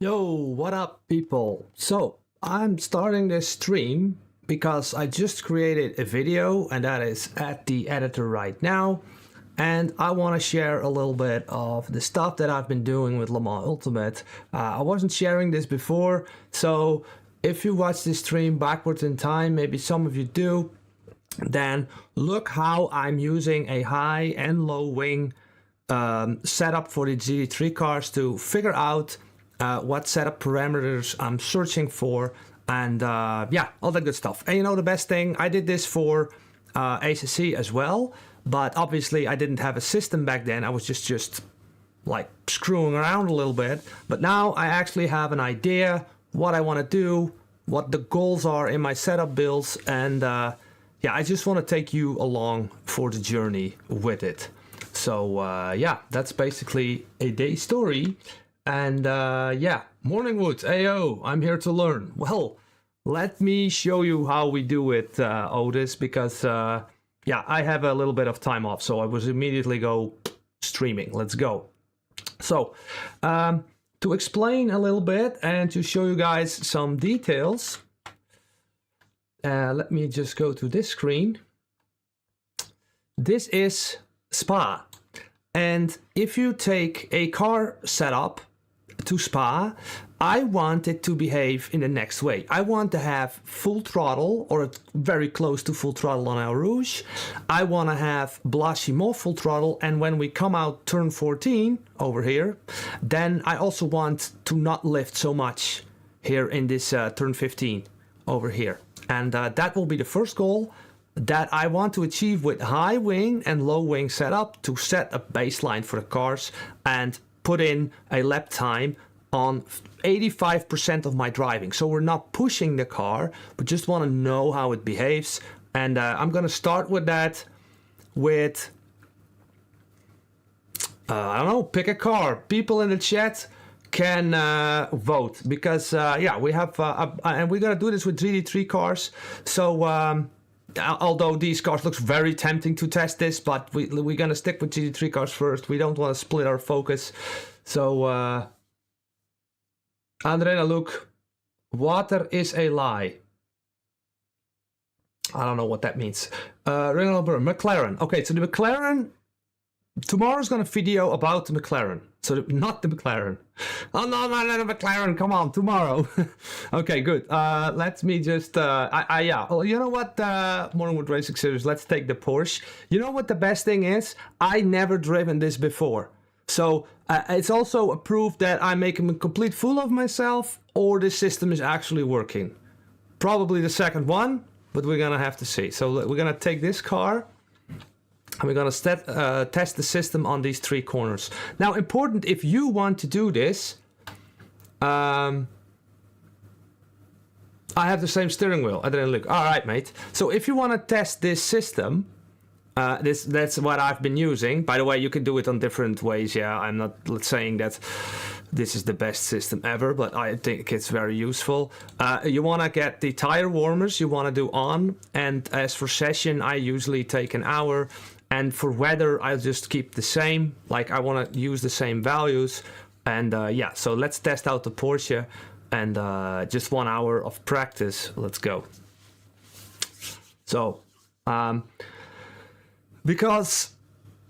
Yo, what up people? So, I'm starting this stream because I just created a video and that is at the editor right now. And I want to share a little bit of the stuff that I've been doing with Le Mans Ultimate. I wasn't sharing this before, so if you watch this stream backwards in time, maybe some of you do, then look how I'm using a high and low wing setup for the GT3 cars to figure out what setup parameters I'm searching for, and yeah, all that good stuff. And you know, the best thing, I did this for ACC as well, but obviously I didn't have a system back then. I was just like screwing around a little bit, but now I actually have an idea what I want to do, what the goals are in my setup builds, and yeah, I just want to take you along for the journey with it. So yeah, that's basically a day story. And yeah, Morningwood, AO, I'm here to learn. Well, let me show you how we do it, Otis, because yeah, I have a little bit of time off, so I was immediately go streaming. Let's go. So to explain a little bit and to show you guys some details, let me just go to this screen. This is Spa. And if you take a car setup to Spa, I want it to behave in the next way. I want to have full throttle, or very close to full throttle on Eau Rouge. I want to have Blanchiment full throttle, and when we come out turn 14 over here, then I also want to not lift so much here in this turn 15 over here. And that will be the first goal that I want to achieve with high wing and low wing setup, to set a baseline for the cars and put in a lap time on 85% of my driving. So we're not pushing the car, but just want to know how it behaves. And I'm going to start with that with, I don't know, pick a car. People in the chat can vote, because yeah, we have, and we're going to do this with GT3 cars. So although these cars looks very tempting to test this, but we're gonna stick with GT3 cars first. We don't want to split our focus. So Andrea, look, water is a lie. I don't know what that means. McLaren. Okay, so the McLaren, tomorrow's gonna video about the McLaren. So not the McLaren. Oh no, not the McLaren. Come on, tomorrow. Okay, good. Let me just. Yeah. Well, you know what? Morningwood Racing Series. Let's take the Porsche. You know what the best thing is? I never driven this before, so it's also a proof that I'm making a complete fool of myself, or this system is actually working. Probably the second one, but we're gonna have to see. So we're gonna take this car. And we're going to test the system on these 3 corners. Now, important, if you want to do this, I have the same steering wheel. I didn't look. All right, mate. So if you want to test this system, that's what I've been using. By the way, you can do it on different ways. Yeah, I'm not saying that this is the best system ever, but I think it's very useful. You want to get the tire warmers. You want to do on. And as for session, I usually take an hour. And for weather, I'll just keep the same. Like, I want to use the same values. And yeah, so let's test out the Porsche. And just 1 hour of practice. Let's go. So, because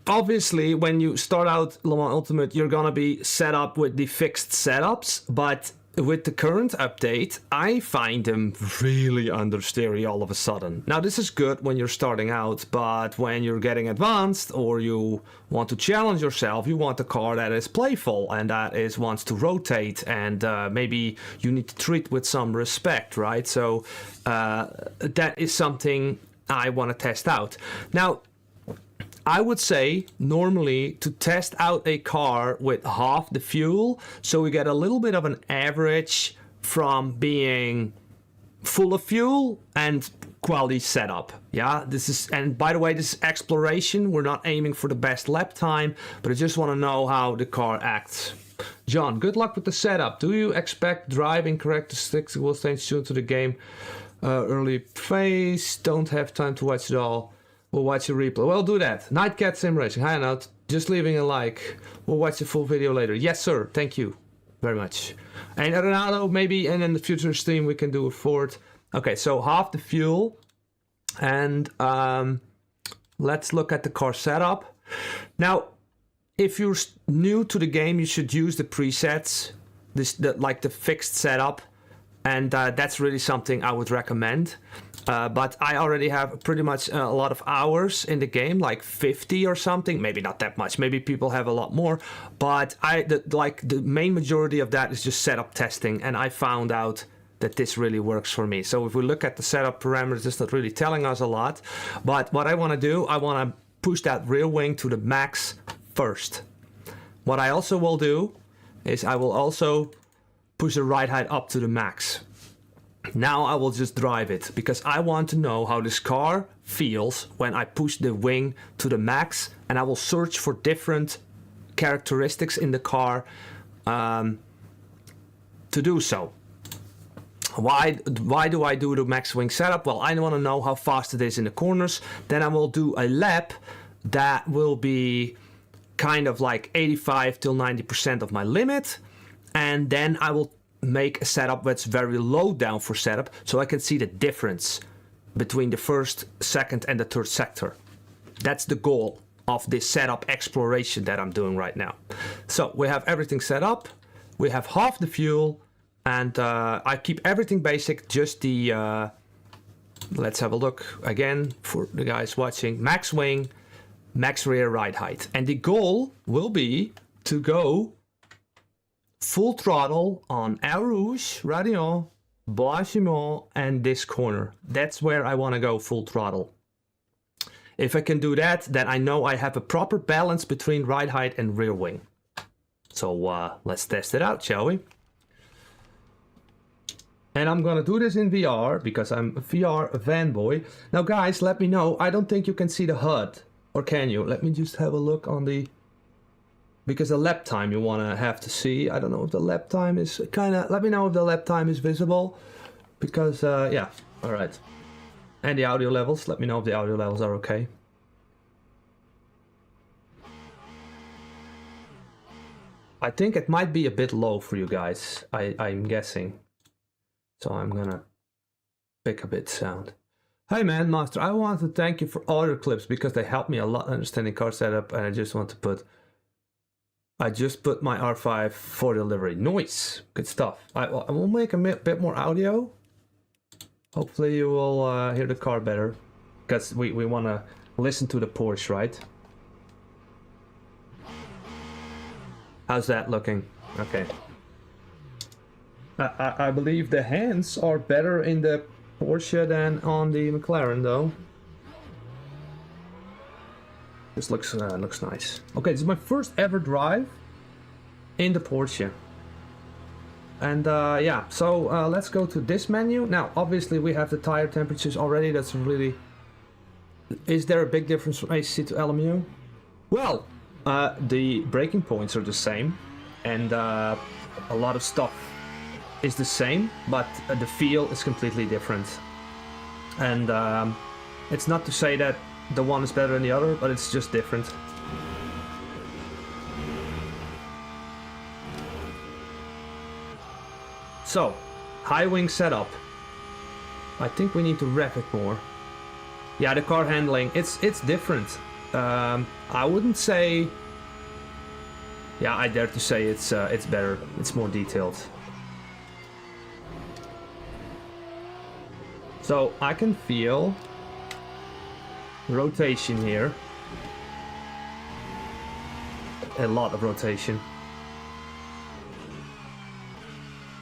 obviously when you start out Le Mans Ultimate, you're going to be set up with the fixed setups. But with the current update, I find them really understeery all of a sudden. Now, this is good when you're starting out, but when you're getting advanced or you want to challenge yourself, you want a car that is playful and that wants to rotate, and maybe you need to treat with some respect, right? So that is something I want to test out. Now, I would say normally to test out a car with half the fuel, so we get a little bit of an average from being full of fuel and quality setup. Yeah, this is, and by the way, this is exploration. We're not aiming for the best lap time, but I just want to know how the car acts. John, good luck with the setup. Do you expect driving characteristics will change soon to the game? Early phase, don't have time to watch it all. We'll watch a replay. Well, do that. Nightcat SimRacing. Hi, Arnout. Just leaving a like. We'll watch the full video later. Yes, sir. Thank you. very much. And Arnout maybe, and in the future stream we can do a fourth. Okay, so half the fuel. And let's look at the car setup. Now, if you're new to the game, you should use the presets, like the fixed setup. And that's really something I would recommend. But I already have pretty much a lot of hours in the game, like 50 or something. Maybe not that much. Maybe people have a lot more. But the main majority of that is just setup testing. And I found out that this really works for me. So if we look at the setup parameters, it's not really telling us a lot. But what I want to do, I want to push that rear wing to the max first. What I also will do is I will also push the ride height up to the max. Now I will just drive it because I want to know how this car feels when I push the wing to the max, and I will search for different characteristics in the car to do so. Why do I do the max wing setup? Well, I want to know how fast it is in the corners. Then I will do a lap that will be kind of like 85 till 90% of my limit. And then I will make a setup that's very low down for setup, so I can see the difference between the first, second, and the third sector. That's the goal of this setup exploration that I'm doing right now. So we have everything set up. We have half the fuel, and I keep everything basic, just the, let's have a look again for the guys watching. Max wing, max rear ride height. And the goal will be to go full throttle on Air Rouge, Radion, Blanchiment, and this corner. That's where I want to go full throttle. If I can do that, then I know I have a proper balance between ride height and rear wing. So let's test it out, shall we? And I'm gonna do this in VR because I'm a VR fanboy. Now guys, let me know. I don't think you can see the HUD. Or can you? Let me just have a look on the... Because the lap time you wanna have to see. I don't know if the lap time is kinda... Let me know if the lap time is visible. Because, yeah, alright. And the audio levels. Let me know if the audio levels are okay. I think it might be a bit low for you guys. I'm guessing. So I'm gonna pick a bit sound. Hey man, Master, I want to thank you for all your clips because they helped me a lot understanding car setup, and I just put my R5 for delivery. Nice, good stuff. I will make a bit more audio. Hopefully you will hear the car better, because we want to listen to the Porsche, right? How's that looking? Okay. I believe the hands are better in the Porsche than on the McLaren, though. This looks nice. Okay, this is my first ever drive in the Porsche. And yeah, so let's go to this menu. Now, obviously we have the tire temperatures already. That's really... Is there a big difference from ACC to LMU? Well, the braking points are the same, and a lot of stuff is the same, but the feel is completely different. And it's not to say that the one is better than the other, but it's just different. So, high wing setup. I think we need to rev it more. Yeah, the car handling, it's different. I wouldn't say... Yeah, I dare to say it's better. It's more detailed. So I can feel rotation here. A lot of rotation.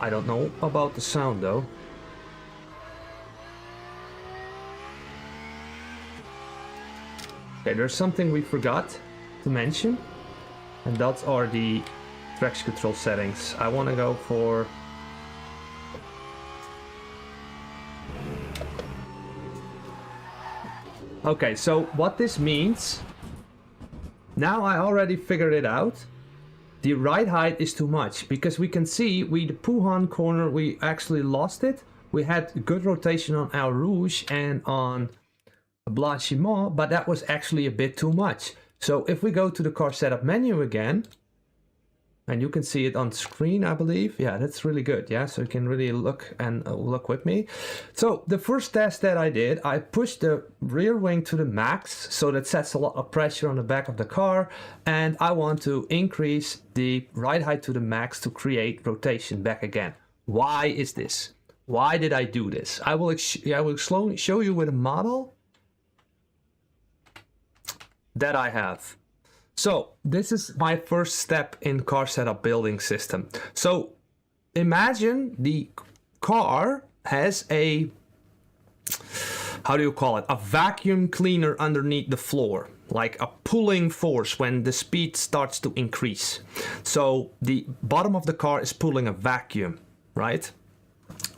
I don't know about the sound though. Okay, there's something we forgot to mention, and that are the traction control settings. I want to go for... Okay, so what this means, now I already figured it out. The ride height is too much, because we can see the Puhan corner, we actually lost it. We had good rotation on Air Rouge and on Blanchiment, but that was actually a bit too much. So if we go to the car setup menu again, and you can see it on screen, I believe. Yeah, that's really good. Yeah, so you can really look and look with me. So the first test that I did, I pushed the rear wing to the max, so that sets a lot of pressure on the back of the car, and I want to increase the ride height to the max to create rotation back again. Why is this? Why did I do this? I will slowly show you with a model that I have. So this is my first step in car setup building system. So imagine the car has a, how do you call it? A vacuum cleaner underneath the floor, like a pulling force when the speed starts to increase. So the bottom of the car is pulling a vacuum, right?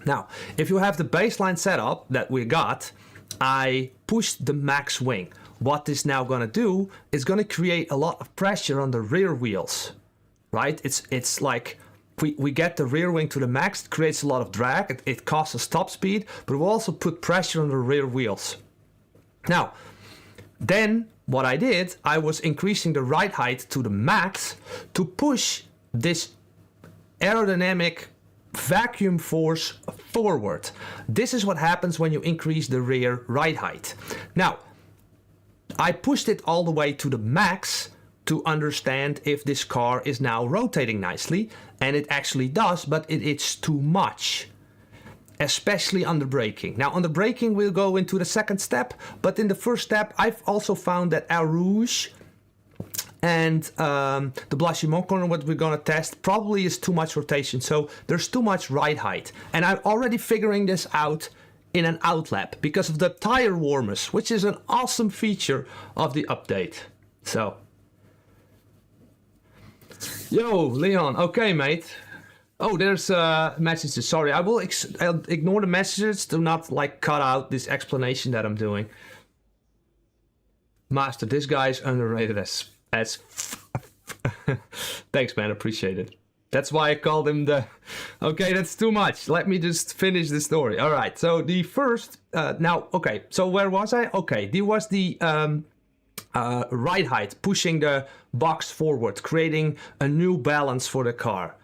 Now, if you have the baseline setup that we got, I pushed the max wing. What this now gonna do is gonna create a lot of pressure on the rear wheels, right? It's like we get the rear wing to the max, it creates a lot of drag, it causes top speed, but we'll also put pressure on the rear wheels. Now, then what I did, I was increasing the ride height to the max to push this aerodynamic vacuum force forward. This is what happens when you increase the rear ride height. Now, I pushed it all the way to the max to understand if this car is now rotating nicely, and it actually does, but it's too much, especially under braking. Now under braking we'll go into the second step, but in the first step I've also found that Air Rouge and the Blanchiment corner, what we're gonna test, probably is too much rotation, so there's too much ride height. And I'm already figuring this out in an outlap because of the tire warmers, which is an awesome feature of the update. So, yo, Leon, okay, mate. Oh, there's messages. Sorry, I'll ignore the messages. Do not like cut out this explanation that I'm doing. Master, this guy's underrated as thanks, man. Appreciate it. That's why I called him the... Okay, that's too much. Let me just finish the story. All right, so the first... now, okay, so where was I? Okay, there was the ride height, pushing the box forward, creating a new balance for the car.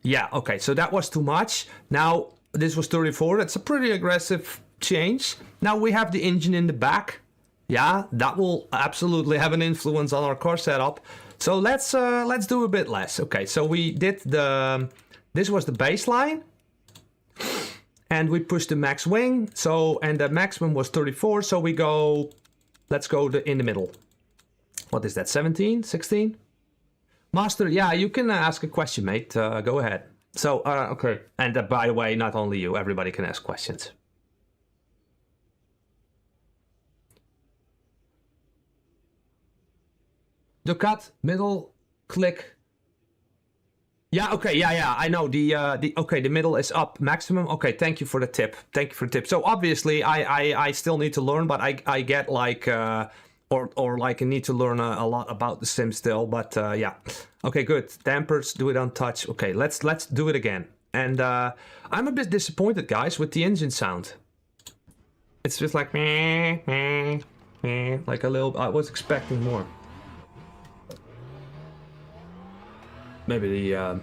Yeah, okay, so that was too much. Now, this was 34. That's a pretty aggressive change. Now we have the engine in the back. Yeah, that will absolutely have an influence on our car setup. So let's do a bit less. Okay, so we did this was the baseline, and we pushed the max wing. So, and the maximum was 34. So we go, let's go in the middle. What is that? 17, 16? Master, yeah, you can ask a question, mate. Go ahead. So, okay, and by the way, not only you, everybody can ask questions. The cut, middle, click. Yeah, okay, yeah, I know. Okay, the middle is up maximum. Okay, thank you for the tip. Thank you for the tip. So obviously, I still need to learn, but I get like, or like I need to learn a lot about the sim still. But yeah, okay, good. Dampers, do it on touch. Okay, let's do it again. And I'm a bit disappointed, guys, with the engine sound. It's just like meh, meh, meh, like a little. I was expecting more. Maybe the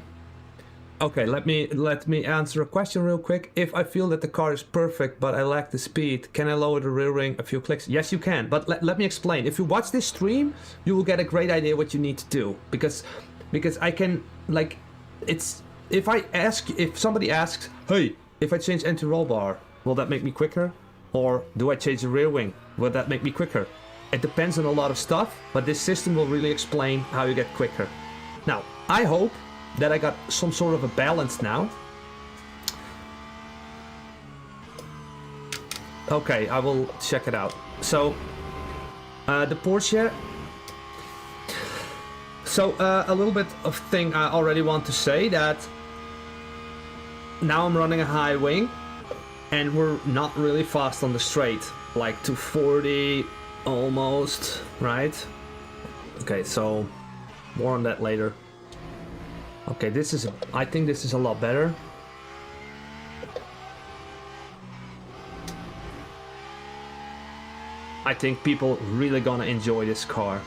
okay, let me answer a question real quick. If I feel that the car is perfect but I lack the speed, can I lower the rear wing a few clicks? Yes, you can, but let me explain. If you watch this stream, you will get a great idea what you need to do, because I can, like, it's, if somebody asks, hey, if I change anti-roll bar, will that make me quicker? Or do I change the rear wing? Will that make me quicker? It depends on a lot of stuff, but this system will really explain how you get quicker. Now, I hope that I got some sort of a balance now. Okay, I will check it out. So, the Porsche. So, a little bit of thing I already want to say, that now I'm running a high wing and we're not really fast on the straight, like 240 almost, right? Okay, so more on that later. Okay, I think this is a lot better. I think people really gonna enjoy this car.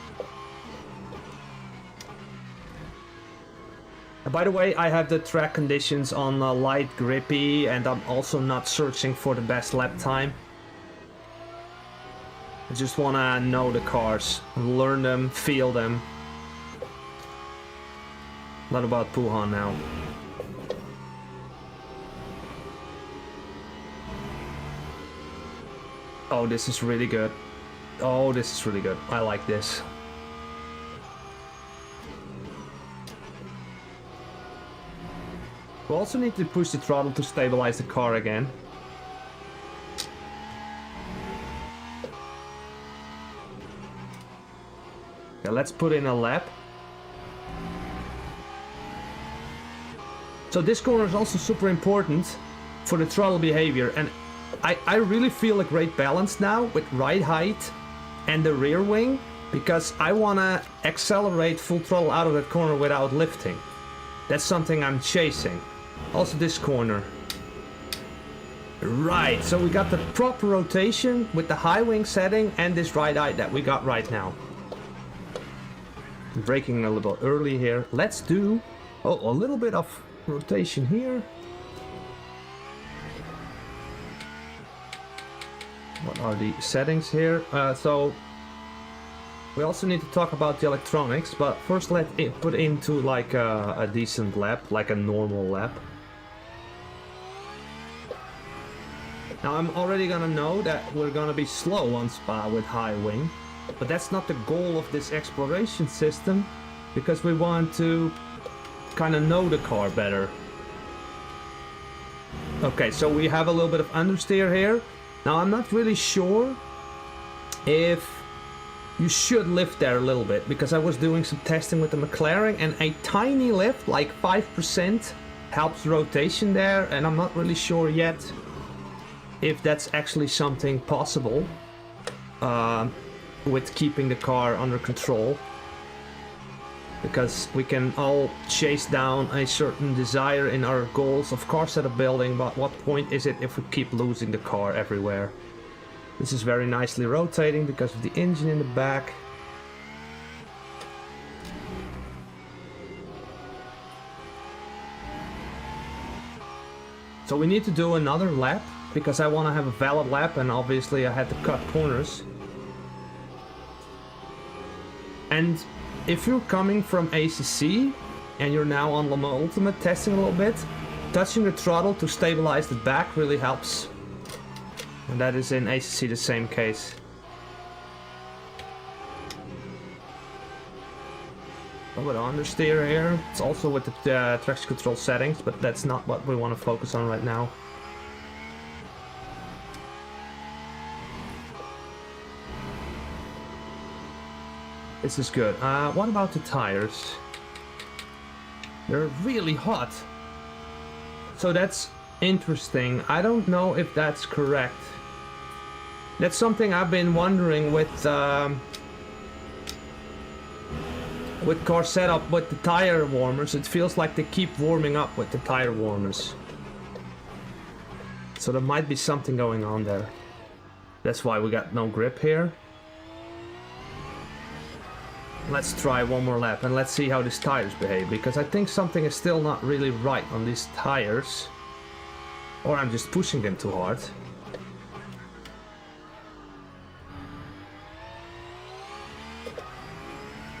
By the way, I have the track conditions on light grippy, and I'm also not searching for the best lap time. I just want to know the cars, learn them, feel them. Not about Puhan now. Oh, this is really good. Oh, this is really good. I like this. We also need to push the throttle to stabilize the car again. Okay, let's put in a lap. So this corner is also super important for the throttle behavior, and I really feel a great balance now with ride height and the rear wing, because I want to accelerate full throttle out of that corner without lifting. That's something I'm chasing. Also this corner. Right, so we got the proper rotation with the high wing setting and this ride height that we got right now. I'm braking a little early here. Let's do a little bit of rotation here. What are the settings here? So we also need to talk about the electronics, but first let's put into like a decent lap, like a normal lap. Now I'm already gonna know that we're gonna be slow on Spa with high wing, but that's not the goal of this exploration system, because we want to kind of know the car better. Okay, so we have a little bit of understeer here. Now I'm not really sure if you should lift there a little bit, because I was doing some testing with the McLaren and a tiny lift, like 5%, helps rotation there, and I'm not really sure yet if that's actually something possible with keeping the car under control. Because we can all chase down a certain desire in our goals of car setup building, but what point is it if we keep losing the car everywhere? This is very nicely rotating because of the engine in the back. So we need to do another lap, because I want to have a valid lap, and obviously I had to cut corners. And if you're coming from ACC and you're now on Le Mans Ultimate testing a little bit, touching the throttle to stabilize the back really helps. And that is in ACC the same case. A little bit of understeer here. It's also with the traction control settings, but that's not what we want to focus on right now. This is good. What about the tires? They're really hot. So that's interesting. I don't know if that's correct. That's something I've been wondering with car setup with the tire warmers. It feels like they keep warming up with the tire warmers. So there might be something going on there. That's why we got no grip here. Let's try one more lap and let's see how these tires behave, because I think something is still not really right on these tires. Or I'm just pushing them too hard.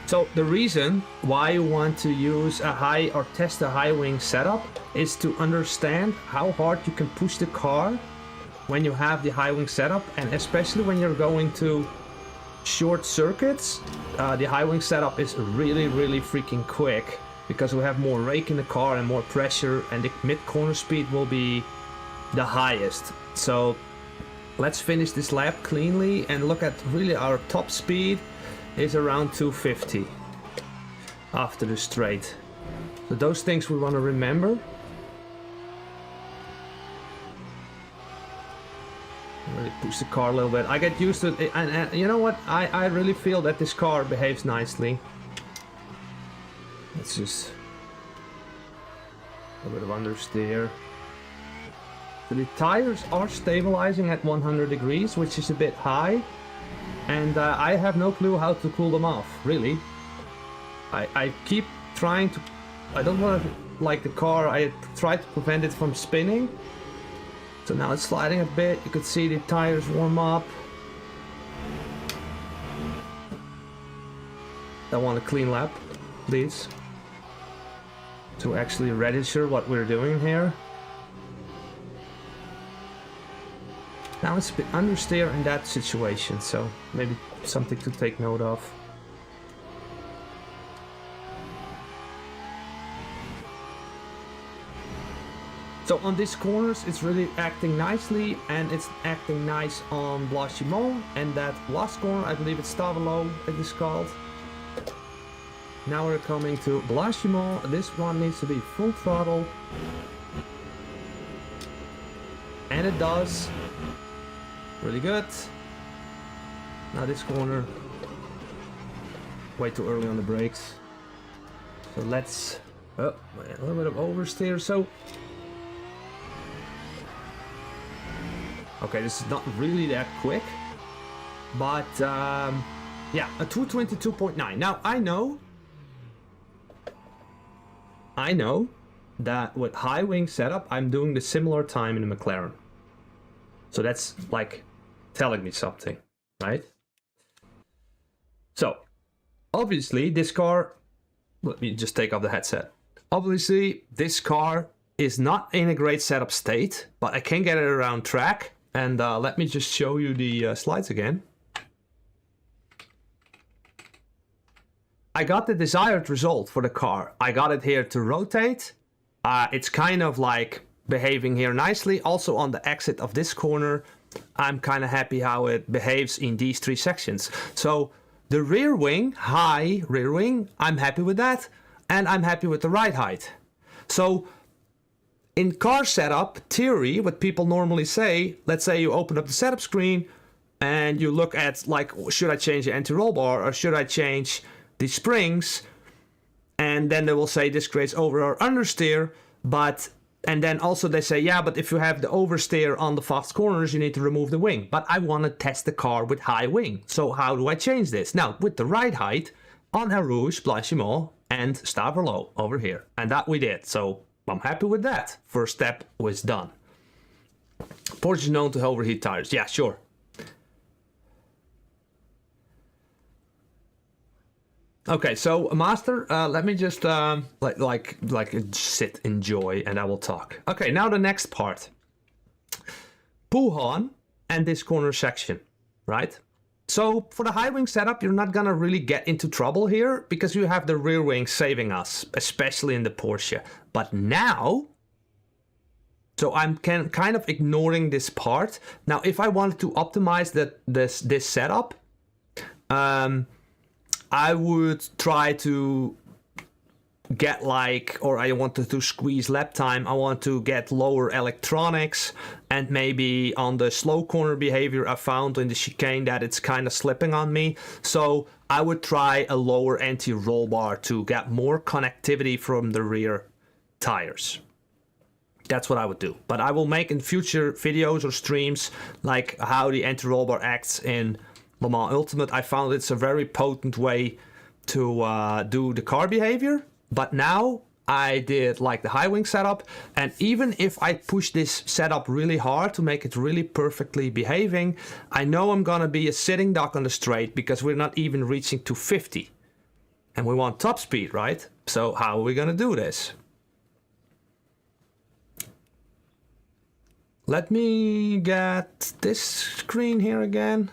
So the reason why you want to use a high or test a high wing setup is to understand how hard you can push the car when you have the high wing setup, and especially when you're going to short circuits. The high wing setup is really freaking quick, because we have more rake in the car and more pressure, and the mid corner speed will be the highest. So let's finish this lap cleanly and look at really our top speed is around 250 after the straight. So those things we want to remember. Really push the car a little bit. I get used to it, and you know what? I really feel that this car behaves nicely. Let's just a bit of understeer. So the tires are stabilizing at 100 degrees, which is a bit high, and I have no clue how to cool them off, really. I keep trying to I don't want to, like the car, I tried to prevent it from spinning. So now it's sliding a bit. You could see the tires warm up. I want a clean lap, please, to actually register what we're doing here. Now it's a bit understeer in that situation, so maybe something to take note of. So on these corners it's really acting nicely, and it's acting nice on Blanchimont, and that last corner, I believe it's Stavelo it is called. Now we're coming to Blanchimont. This one needs to be full throttle. And it does. Really good. Now this corner, way too early on the brakes. So let's, oh, a little bit of oversteer. So, okay, this is not really that quick, but yeah, a 222.9. Now I know that with high wing setup, I'm doing the similar time in the McLaren. So that's like telling me something, right? So obviously this car, let me just take off the headset. Obviously this car is not in a great setup state, but I can get it around track. And let me just show you the slides again. I got the desired result for the car. I got it here to rotate. It's kind of like behaving here nicely. Also on the exit of this corner, I'm kind of happy how it behaves in these three sections. So the rear wing, high rear wing, I'm happy with that. And I'm happy with the ride height. So in car setup theory, what people normally say, let's say you open up the setup screen and you look at like, should I change the anti-roll bar or should I change the springs? And then they will say this creates over or understeer, but, and then also they say, yeah, but if you have the oversteer on the fast corners, you need to remove the wing. But I want to test the car with high wing. So how do I change this? Now, with the ride height on Eau Rouge, Blanchimont, and Stavrolo over here. And that we did. So I'm happy with that. First step was done. Porsche is known to overheat tires. Yeah, sure. Okay, so master, let me just like sit, enjoy, and I will talk. Okay, now the next part. Puhan and this corner section, right? So for the high wing setup, you're not gonna really get into trouble here because you have the rear wing saving us, especially in the Porsche. But now, so I'm kind of ignoring this part. Now, if I wanted to optimize this setup, I would try to get like, or I wanted to squeeze lap time, I want to get lower electronics, and maybe on the slow corner behavior I found in the chicane that it's kind of slipping on me. So I would try a lower anti-roll bar to get more connectivity from the rear tires. That's what I would do. But I will make in future videos or streams like how the anti-roll bar acts in Le Mans Ultimate. I found it's a very potent way to do the car behavior. But now I did like the high wing setup, and even if I push this setup really hard to make it really perfectly behaving, I know I'm gonna be a sitting duck on the straight because we're not even reaching 250. And we want top speed, right? So how are we gonna do this? Let me get this screen here again.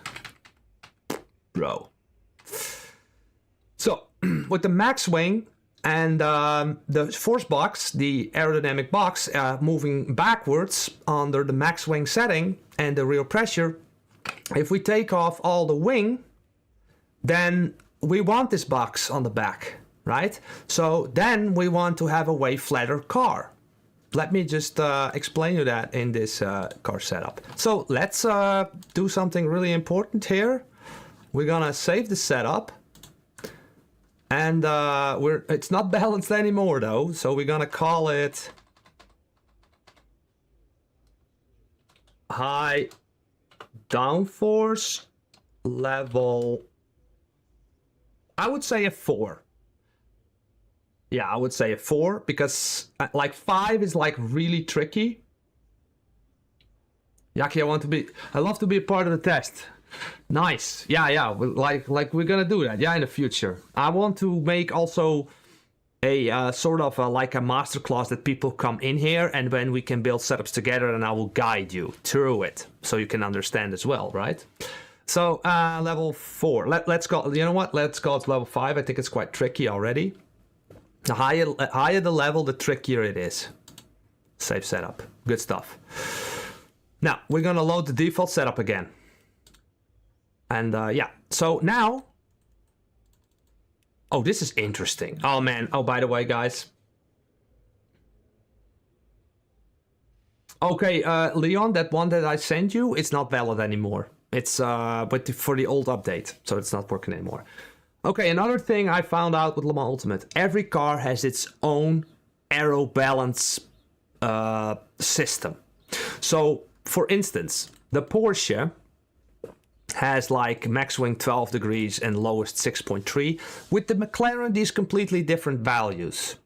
Bro. So with the max wing, and the force box, the aerodynamic box, moving backwards under the max wing setting and the rear pressure, if we take off all the wing, then we want this box on the back, right? So then we want to have a way flatter car. Let me just explain you that in this car setup. So let's do something really important here. We're gonna save the setup. And it's not balanced anymore though, so we're gonna call it high downforce level, I would say a 4. Yeah, I would say a 4, because like 5 is like really tricky. Yaki, I love to be a part of the test. Nice. Yeah, like we're gonna do that, yeah, in the future. I want to make also a sort of like a masterclass that people come in here, and when we can build setups together, and I will guide you through it so you can understand as well, right? So level 4. Let's go. You know what? Let's go to level 5. I think it's quite tricky already. The higher the level, the trickier it is. Save setup. Good stuff. Now we're gonna load the default setup again. And yeah, so now. Oh, this is interesting. Oh man. Oh, by the way, guys. Okay, Leon, that one that I sent you, it's not valid anymore. It's but for the old update, so it's not working anymore. Okay, another thing I found out with Le Mans Ultimate. Every car has its own aero balance system. So, for instance, the Porsche has like max wing 12 degrees and lowest 6.3. With the McLaren, these completely different values.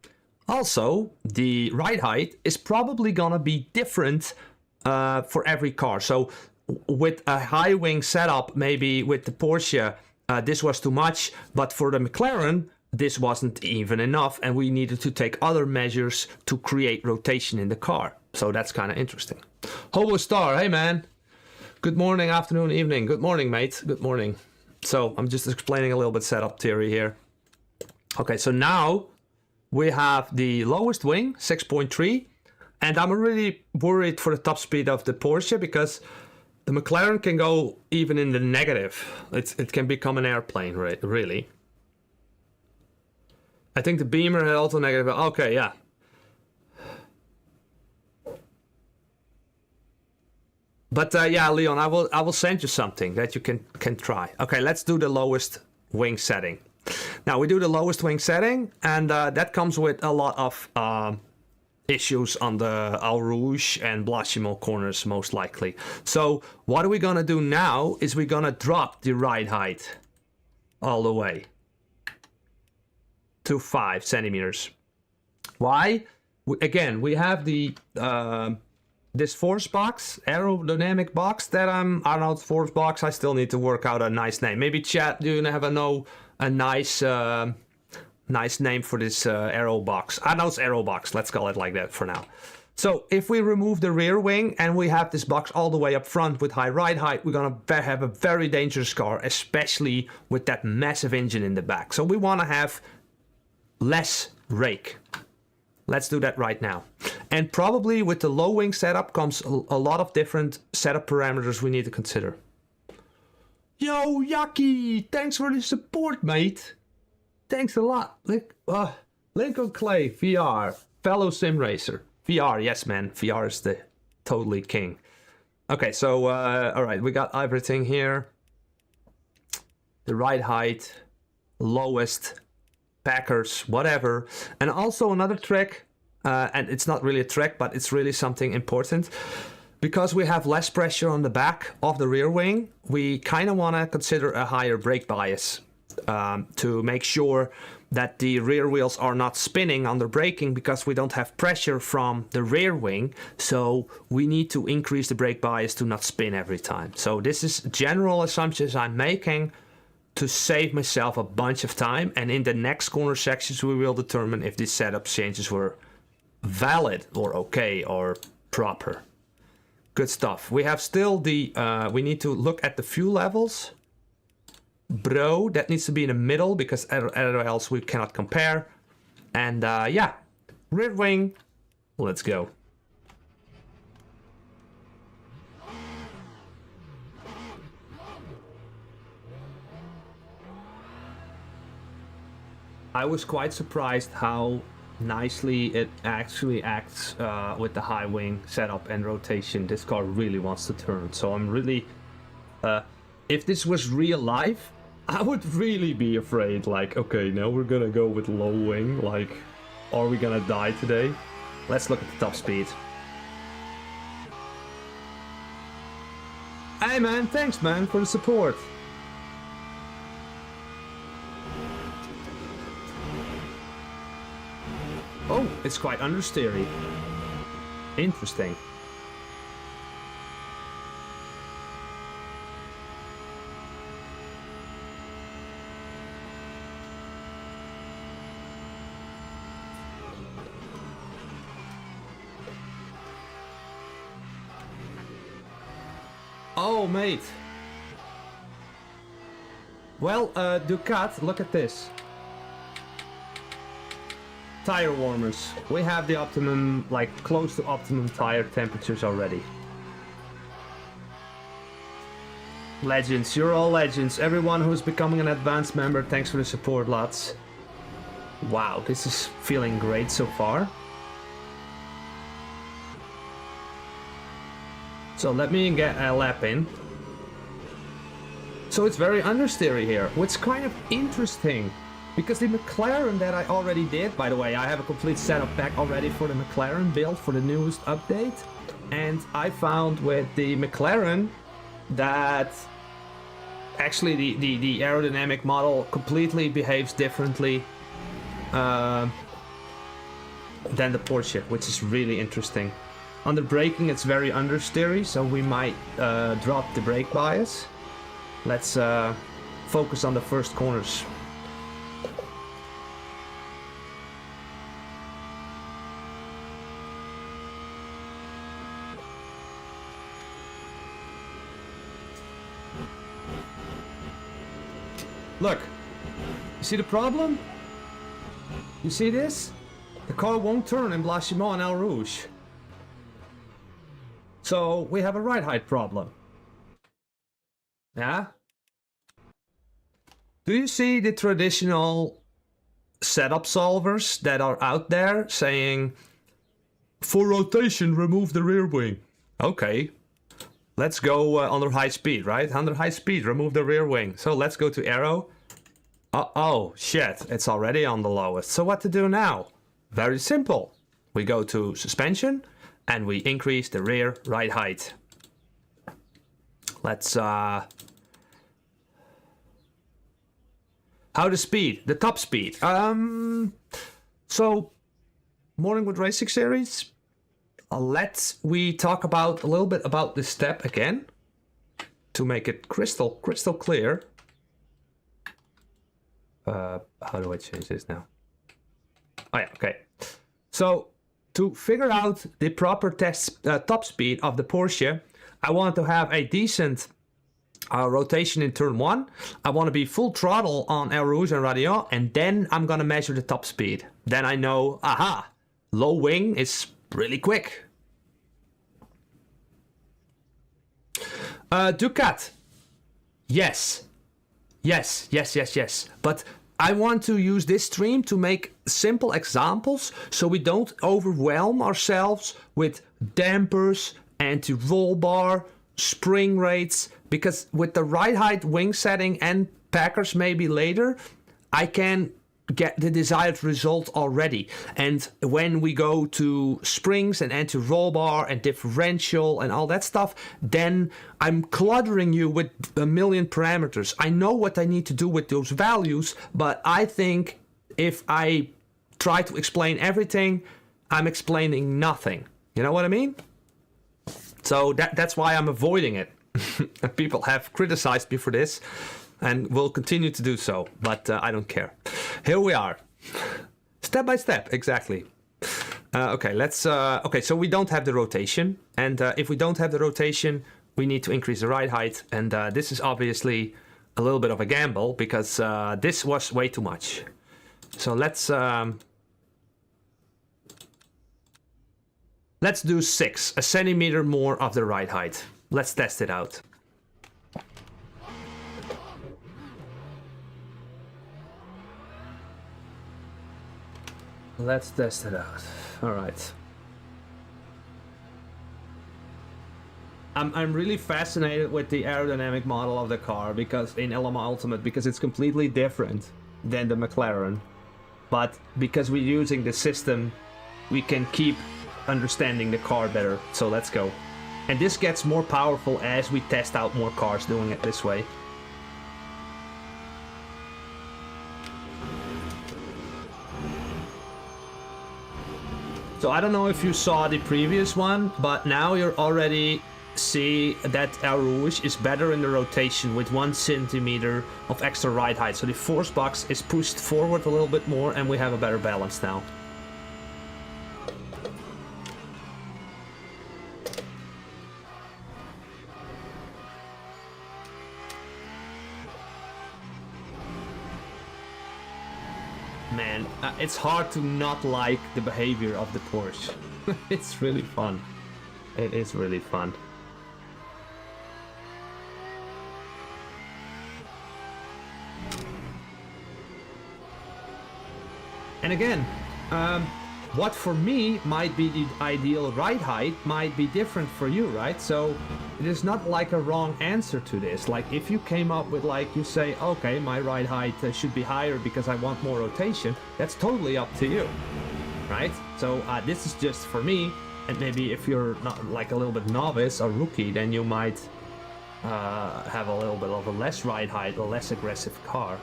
Also, the ride height is probably gonna be different for every car. So, with a high wing setup, maybe with the Porsche, this was too much, but for the McLaren, this wasn't even enough, and we needed to take other measures to create rotation in the car. So that's kind of interesting. Hobo Star, hey man. Good morning, afternoon, evening. Good morning, mate. Good morning. So I'm just explaining a little bit setup theory here. Okay, so now we have the lowest wing, 6.3, and I'm really worried for the top speed of the Porsche because the McLaren can go even in the negative. It can become an airplane, right? Really. I think the Beamer had also negative. Okay, yeah. But yeah, Leon, I will send you something that you can try. Okay, let's do the lowest wing setting. Now we do the lowest wing setting, and that comes with a lot of issues on the Al Rouge and Blasimo corners, most likely. So what are we gonna do now is we're gonna drop the ride height all the way to 5 centimeters. Why? Again, we have the this force box, aerodynamic box that I'm Arnout force box. I still need to work out a nice name. Maybe chat, do you have a nice nice name for this aero box? Arnout's aero box, let's call it like that for now. So if we remove the rear wing and we have this box all the way up front with high ride height, we're gonna have a very dangerous car, especially with that massive engine in the back. So we wanna have less rake. Let's do that right now. And probably with the low wing setup comes a lot of different setup parameters we need to consider. Yo, Yaki, thanks for the support, mate. Thanks a lot. Lincoln Clay, VR, fellow sim racer. VR, yes, man. VR is the totally king. Okay, so, all right, we got everything here. The ride height, lowest, Packers, whatever. And also another trick, and it's not really a trick, but it's really something important. Because we have less pressure on the back of the rear wing, we kind of want to consider a higher brake bias to make sure that the rear wheels are not spinning under braking because we don't have pressure from the rear wing. So we need to increase the brake bias to not spin every time. So this is general assumptions I'm making to save myself a bunch of time, and in the next corner sections we will determine if these setup changes were valid or okay or proper. Good stuff. We have still the we need to look at the fuel levels. Bro, that needs to be in the middle because else we cannot compare. And yeah, rear wing, let's go. I was quite surprised how nicely it actually acts with the high wing setup and rotation. This car really wants to turn, so I'm really if this was real life, I would really be afraid, like, okay, now we're gonna go with low wing, like, are we gonna die today? Let's look at the top speed. Hey man, thanks man for the support. It's quite understeery. Interesting. Oh, mate. Well, Ducat, look at this. Tire warmers. We have the optimum, like, close to optimum tire temperatures already. Legends, you're all legends. Everyone who's becoming an advanced member, thanks for the support, lads. Wow, this is feeling great so far. So let me get a lap in. So it's very understeery here, which is kind of interesting. Because the McLaren that I already did, by the way, I have a complete setup pack already for the McLaren build for the newest update. And I found with the McLaren that actually the aerodynamic model completely behaves differently than the Porsche, which is really interesting. Under braking, it's very understeery, so we might drop the brake bias. Let's focus on the first corners. Look, you see the problem? You see this? The car won't turn in Blanchiment and El Rouge. So we have a ride height problem. Yeah? Do you see the traditional setup solvers that are out there saying, for rotation, remove the rear wing? Okay. Let's go under high speed, right? Under high speed, remove the rear wing. So let's go to aero. Oh, shit. It's already on the lowest. So what to do now? Very simple. We go to suspension and we increase the rear ride height. Let's how the speed, the top speed. So Morning with Racing series. We talk about a little bit about this step again to make it crystal clear. How do I change this now? Oh yeah, okay. So to figure out the proper top speed of the Porsche, I want to have a decent rotation in turn 1. I want to be full throttle on El Rouge and Radio, and then I'm gonna measure the top speed. Then I know, aha, low wing is really quick. Ducat. Yes. But I want to use this stream to make simple examples so we don't overwhelm ourselves with dampers, anti-roll bar, spring rates, because with the ride height, wing setting and packers maybe later, I can get the desired result already. And when we go to springs and anti-roll bar and differential and all that stuff, then I'm cluttering you with a million parameters. I know what I need to do with those values, but I think if I try to explain everything, I'm explaining nothing. You know what I mean? So that's why I'm avoiding it. People have criticized me for this and will continue to do so, but I don't care. Here we are. Step by step, exactly. Okay, let's... okay, so we don't have the rotation. And if we don't have the rotation, we need to increase the ride height. And this is obviously a little bit of a gamble, because this was way too much. So let's do 6, a centimeter more of the ride height. Let's test it out. Let's test it out. All right. I'm really fascinated with the aerodynamic model of the car because in LMU Ultimate, because it's completely different than the McLaren. But because we're using the system, we can keep understanding the car better. So let's go. And this gets more powerful as we test out more cars doing it this way. So I don't know if you saw the previous one, but now you're already see that our Rouge is better in the rotation with 1 centimeter of extra ride height. So the force box is pushed forward a little bit more and we have a better balance now. Man, it's hard to not like the behavior of the Porsche. It's really fun. It is really fun. And again, what for me might be the ideal ride height might be different for you, right? So it is not like a wrong answer to this. Like if you came up with like you say, okay, my ride height should be higher because I want more rotation, that's totally up to you, right? So this is just for me, and maybe if you're not like a little bit novice or rookie, then you might have a little bit of a less ride height, a less aggressive car.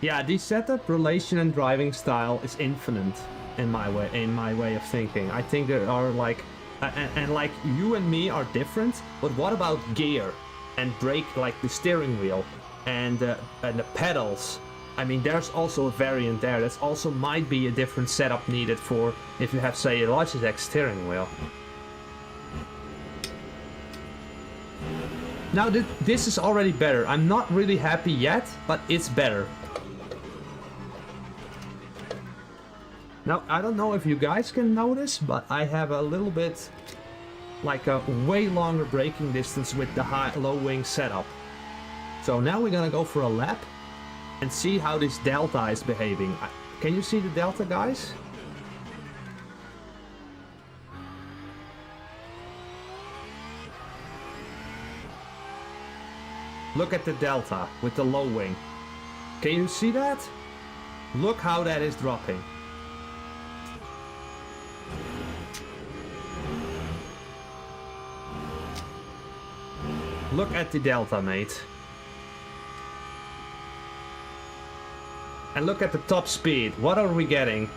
Yeah, the setup, relation, and driving style is infinite in my way of thinking. I think there are like, and like you and me are different. But what about gear and brake, like the steering wheel and the pedals? I mean, there's also a variant there. That's also might be a different setup needed for if you have, say, a Logitech steering wheel. Now this is already better. I'm not really happy yet, but it's better. Now, I don't know if you guys can notice, but I have a little bit like a way longer braking distance with the low wing setup. So now we're gonna go for a lap and see how this Delta is behaving. Can you see the Delta, guys? Look at the Delta with the low wing. Can you see that? Look how that is dropping. Look at the Delta, mate. And look at the top speed. What are we getting?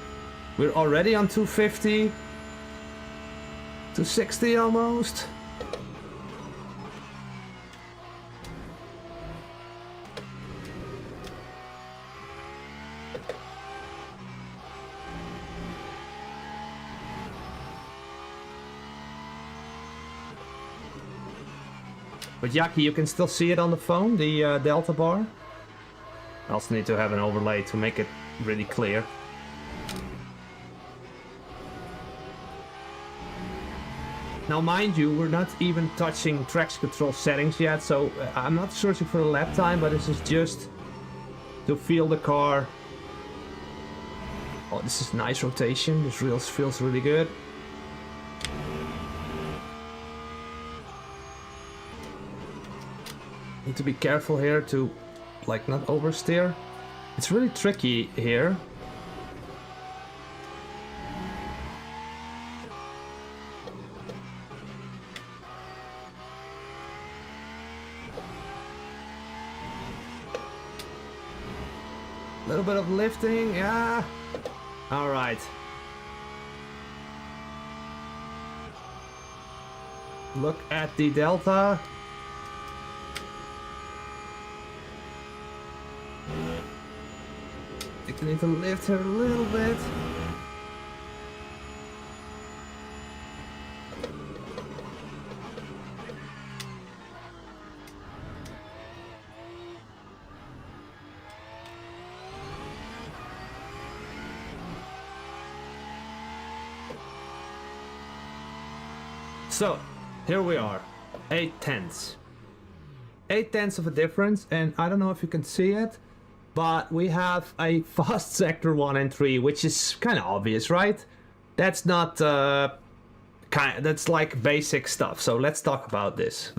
We're already on 250. 260 almost. But Yaki, you can still see it on the phone, the Delta bar. I also need to have an overlay to make it really clear. Now mind you, we're not even touching traction control settings yet, so I'm not searching for the lap time, but this is just to feel the car. Oh, this is nice rotation, this feels really good. Need to be careful here to like not oversteer. It's really tricky here. A little bit of lifting, yeah. All right. Look at the Delta. I need to lift her a little bit. So, here we are. 8/10. 8/10 of a difference, and I don't know if you can see it, but we have a fast sector 1 and 3, which is kind of obvious, right? That's not that's like basic stuff. So let's talk about this.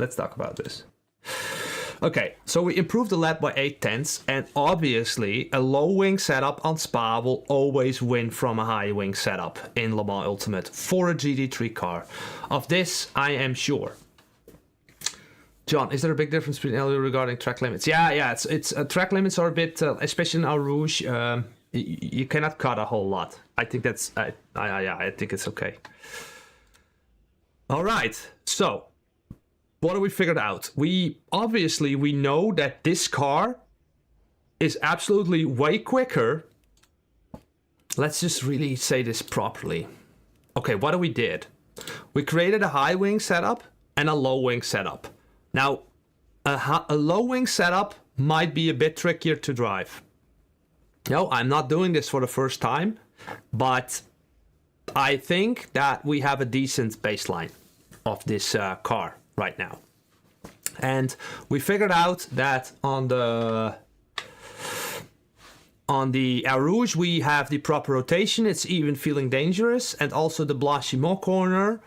Okay, so we improved the lap by 8/10, and obviously a low wing setup on Spa will always win from a high wing setup in Le Mans Ultimate for a GT3 car. Of this, I am sure. John, is there a big difference between LMU regarding track limits? Yeah, it's track limits are a bit, especially in our Rouge, You cannot cut a whole lot. I think that's I think it's okay. All right, so what do we figured out? We know that this car is absolutely way quicker. Let's just really say this properly. Okay, what we did? We created a high wing setup and a low wing setup. Now, a low wing setup might be a bit trickier to drive. No, I'm not doing this for the first time, but I think that we have a decent baseline of this car right now. And we figured out that on the Eau Rouge we have the proper rotation, it's even feeling dangerous, and also the Blanchiment corner,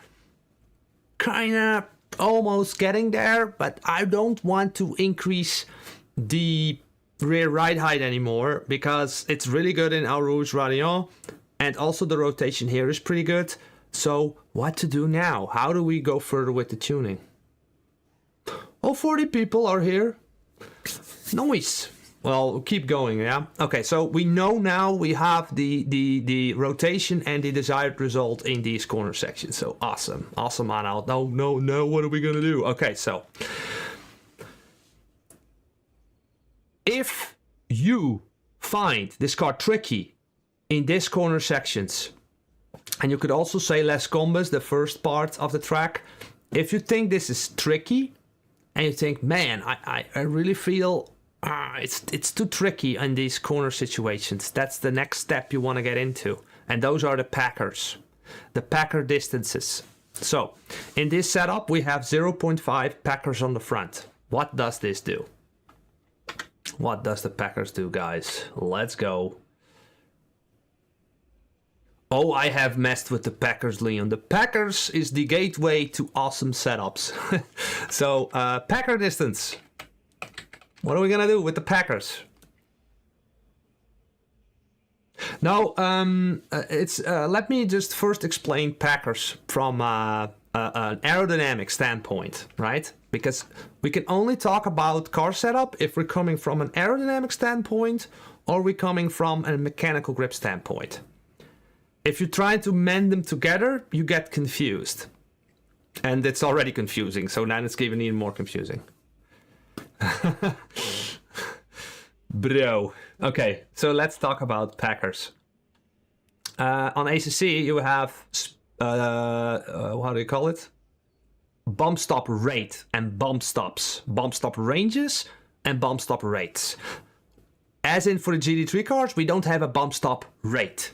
kinda almost getting there, but I don't want to increase the rear ride height anymore because it's really good in Eau Rouge Radion, and also the rotation here is pretty good. So what to do now? How do we go further with the tuning? Oh, 40 people are here. Nice. Well, keep going, yeah? Okay, so we know now we have the rotation and the desired result in these corner sections. So awesome. Awesome, Arnout. No, what are we gonna do? Okay, so if you find this car tricky in these corner sections, and you could also say Les Combes, the first part of the track, if you think this is tricky, and you think, man, I really feel it's too tricky in these corner situations, that's the next step you want to get into. And those are the packers, the packer distances. So in this setup, we have 0.5 packers on the front. What does this do? What does the packers do, guys? Let's go. Oh, I have messed with the packers, Leon. The packers is the gateway to awesome setups. So, packer distance. What are we gonna do with the packers? Now, let me just first explain packers from an aerodynamic standpoint, right? Because we can only talk about car setup if we're coming from an aerodynamic standpoint or we're coming from a mechanical grip standpoint. If you try to mend them together, you get confused. And it's already confusing, so now it's even more confusing. Bro. Okay, so let's talk about packers. On ACC, you have, how do you call it? Bump stop rate and bump stops. Bump stop ranges and bump stop rates. As in for the GT3 cars, we don't have a bump stop rate.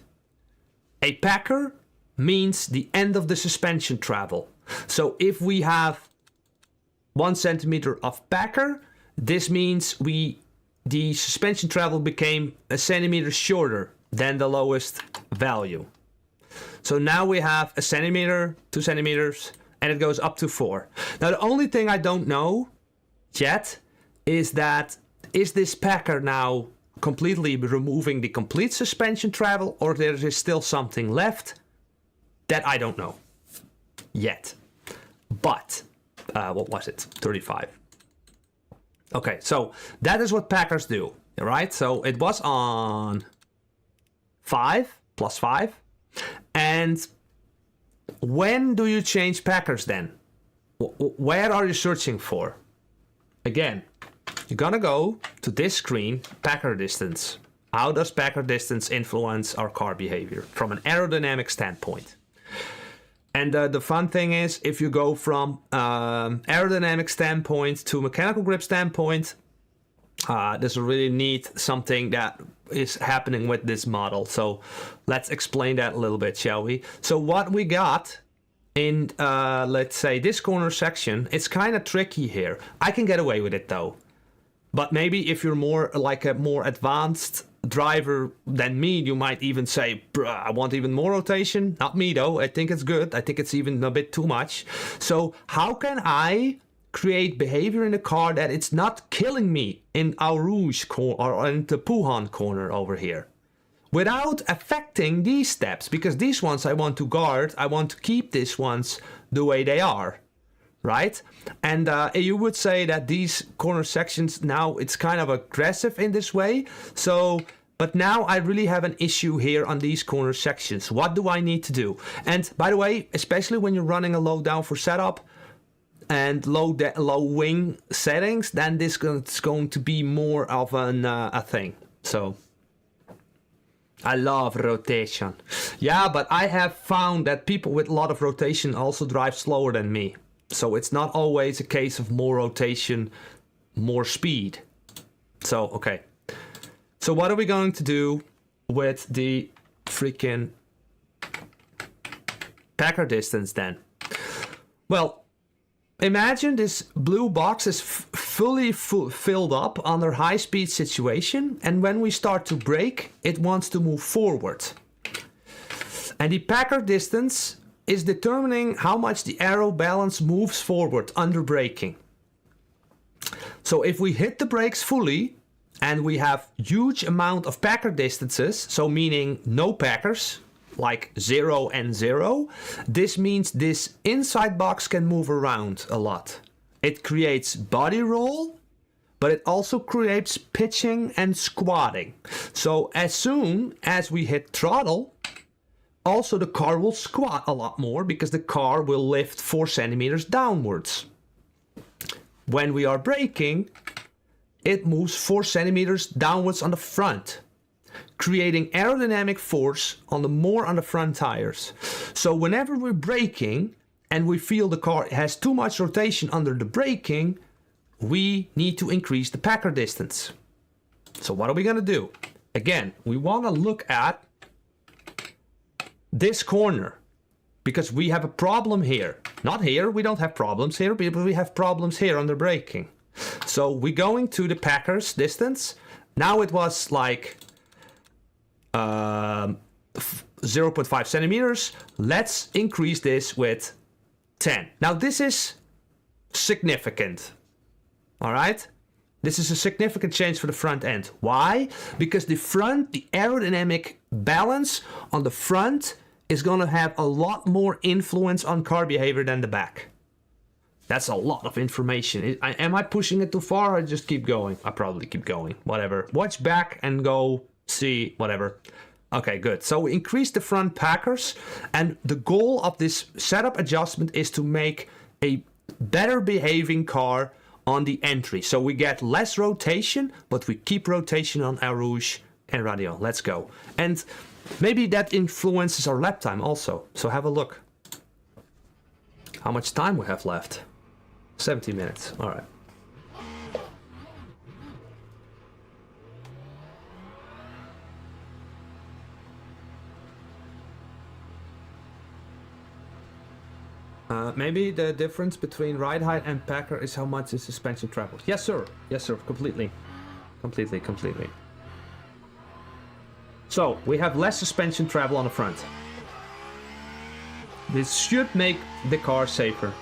A packer means the end of the suspension travel. So if we have 1 centimeter of packer, this means the suspension travel became a centimeter shorter than the lowest value. So now we have a centimeter, 2 centimeters, and it goes up to 4. Now the only thing I don't know yet is this packer now completely removing the complete suspension travel, or there is still something left that I don't know yet. But what was it? 35. Okay, so that is what packers do, right? So it was on 5 plus 5. And when do you change packers then? Where are you searching for? Again, you're gonna go to this screen, packer distance. How does packer distance influence our car behavior from an aerodynamic standpoint? And the fun thing is, if you go from aerodynamic standpoint to mechanical grip standpoint, there's a really neat something that is happening with this model. So let's explain that a little bit, shall we? So what we got in, let's say, this corner section, it's kind of tricky here. I can get away with it though. But maybe if you're more like a more advanced driver than me, you might even say, bruh, I want even more rotation. Not me though, I think it's good. I think it's even a bit too much. So how can I create behavior in the car that it's not killing me in Eau Rouge or in the Pouhon corner over here, without affecting these steps? Because these ones I want to guard, I want to keep these ones the way they are. Right? And you would say that these corner sections now, it's kind of aggressive in this way. So But now I really have an issue here on these corner sections. What do I need to do? And by the way, especially when you're running a low downforce setup and low wing settings, then this is going to be more of a thing. So I love rotation. Yeah, but I have found that people with a lot of rotation also drive slower than me. So it's not always a case of more rotation, more speed. So, okay. So what are we going to do with the freaking packer distance then? Well, imagine this blue box is fully filled up under high speed situation, and when we start to brake, it wants to move forward. And the packer distance is determining how much the aero balance moves forward under braking. So if we hit the brakes fully and we have huge amount of packer distances, so meaning no packers, like 0 and 0, this means this inside box can move around a lot. It creates body roll, but it also creates pitching and squatting. So as soon as we hit throttle, also the car will squat a lot more because the car will lift 4 centimeters downwards. When we are braking, it moves 4 centimeters downwards on the front, creating aerodynamic force on the front tires. So whenever we're braking and we feel the car has too much rotation under the braking, we need to increase the packer distance. So what are we going to do? Again, we want to look at this corner because we have a problem here. Not here, we don't have problems here, but we have problems here under braking. So we're going to the packers distance. Now it was like 0.5 centimeters. Let's increase this with 10. Now this is significant. All right? This is a significant change for the front end. Why? Because the aerodynamic balance on the front is going to have a lot more influence on car behavior than the back. That's a lot of information. Am I pushing it too far or just keep going? I probably keep going. Whatever. Watch back and go see whatever. Okay, good. So we increase the front packers, and the goal of this setup adjustment is to make a better behaving car on the entry. So we get less rotation, but we keep rotation on Air Rouge and Radio. Let's go. And maybe that influences our lap time also. So have a look. How much time we have left? 17 minutes. All right. Maybe the difference between ride height and packer is how much the suspension travels. Yes, sir. Yes, sir. Completely. Completely. So, we have less suspension travel on the front. This should make the car safer.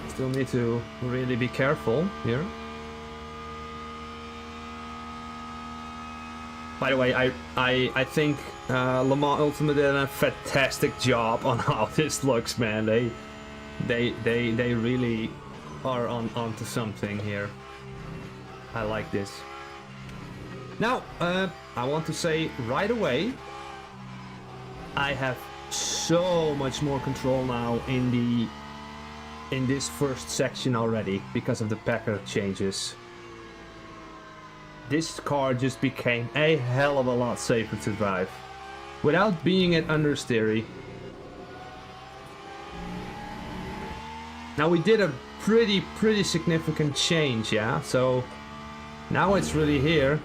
Still need to really be careful here. By the way, I think Le Mans Ultimate did a fantastic job on how this looks, man. They really are onto something here. I like this. Now, I want to say right away, I have so much more control now in this first section already because of the packer changes. This car just became a hell of a lot safer to drive without being at understeery. Now we did a pretty significant change, yeah? So now it's really here.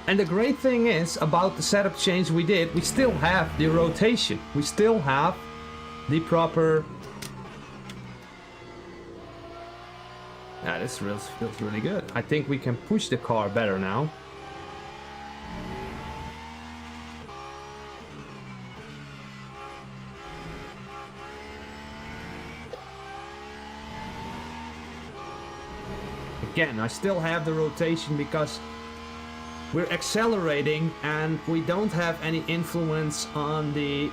And the great thing is about the setup change we did, we still have the rotation. We still have the proper... Yeah, this feels really good. I think we can push the car better now. Again, I still have the rotation because we're accelerating and we don't have any influence on the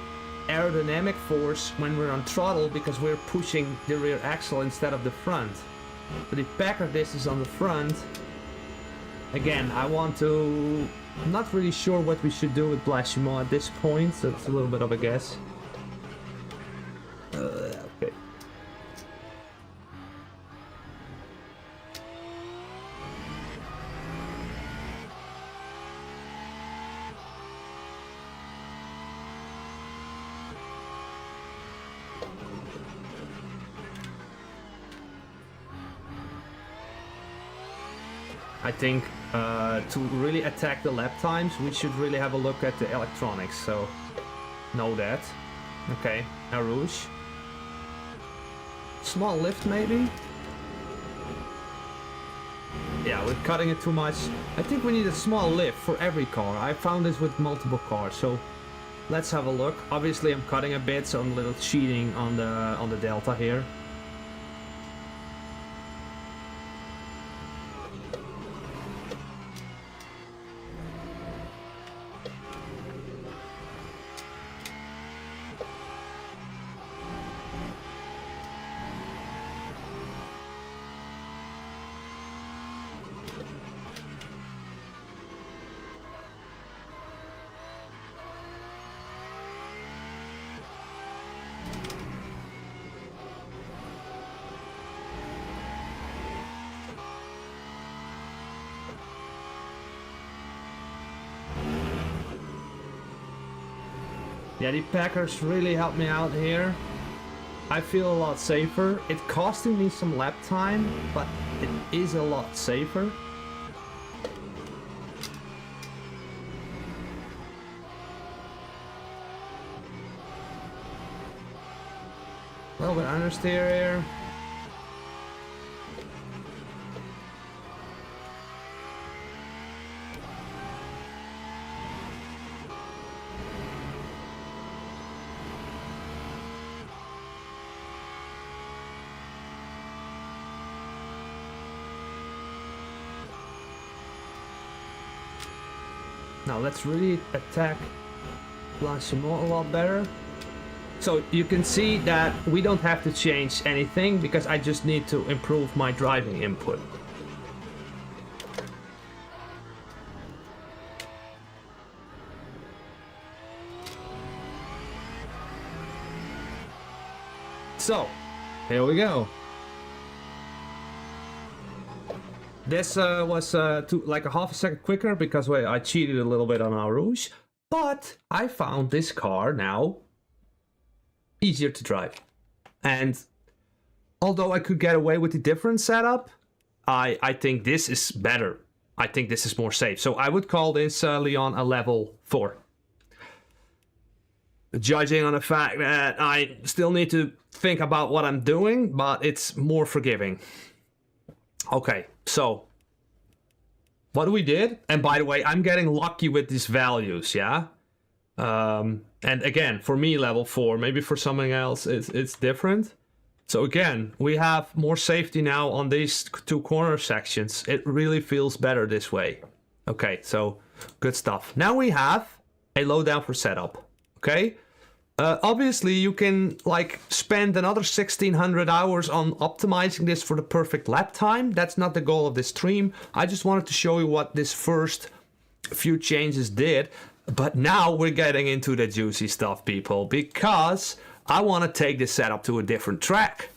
aerodynamic force when we're on throttle because we're pushing the rear axle instead of the front. So the Packer disc is on the front. Again, I'm not really sure what we should do with Blanchiment at this point, so it's a little bit of a guess. Okay. I think to really attack the lap times, we should really have a look at the electronics, so know that. Okay, now Rouge. Small lift maybe? Yeah, we're cutting it too much. I think we need a small lift for every car. I found this with multiple cars, so let's have a look. Obviously I'm cutting a bit, so I'm a little cheating on the delta here. Yeah, the Packers really helped me out here. I feel a lot safer. It's costing me some lap time, but it is a lot safer. A little bit understeer here. Now let's really attack Blanchiment a lot better. So you can see that we don't have to change anything because I just need to improve my driving input. So, here we go. This was like a half a second quicker because I cheated a little bit on our Rouge, but I found this car now easier to drive. And although I could get away with a different setup, I think this is better. I think this is more safe. So I would call this Leon a level 4. Judging on the fact that I still need to think about what I'm doing, but it's more forgiving. Okay, so what we did, and by the way, I'm getting lucky with these values, yeah? And again, for me, level 4, maybe for something else, it's different. So again, we have more safety now on these 2 corner sections. It really feels better this way. Okay, so good stuff. Now we have a low downforce setup, okay? Obviously, you can like spend another 1600 hours on optimizing this for the perfect lap time. That's not the goal of this stream. I just wanted to show you what this first few changes did. But now we're getting into the juicy stuff, people, because I want to take this setup to a different track.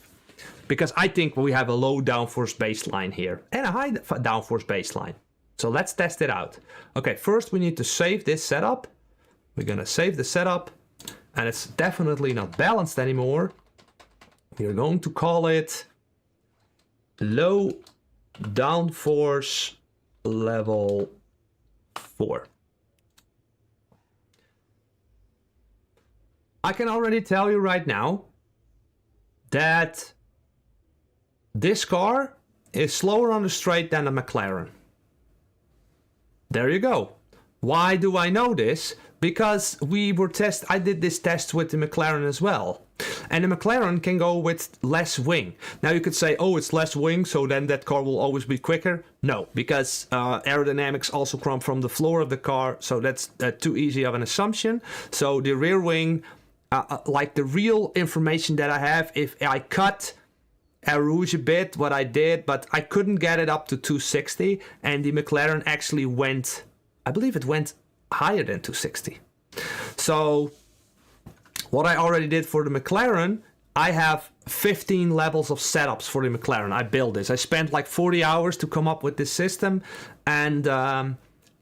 Because I think we have a low downforce baseline here and a high downforce baseline. So let's test it out. Okay, first we need to save this setup. We're going to save the setup. And it's definitely not balanced anymore. We're going to call it low downforce level 4. I can already tell you right now that this car is slower on the straight than the McLaren. There you go. Why do I know this? because I did this test with the McLaren as well. And the McLaren can go with less wing. Now you could say, oh, it's less wing, so then that car will always be quicker. No, because aerodynamics also come from the floor of the car, so that's too easy of an assumption. So the rear wing, like the real information that I have, if I cut Eau Rouge a bit, what I did, but I couldn't get it up to 260, and the McLaren actually went, I believe it went higher than 260. So what I already did for the McLaren, I have 15 levels of setups for the McLaren. I built this. I spent like 40 hours to come up with this system. And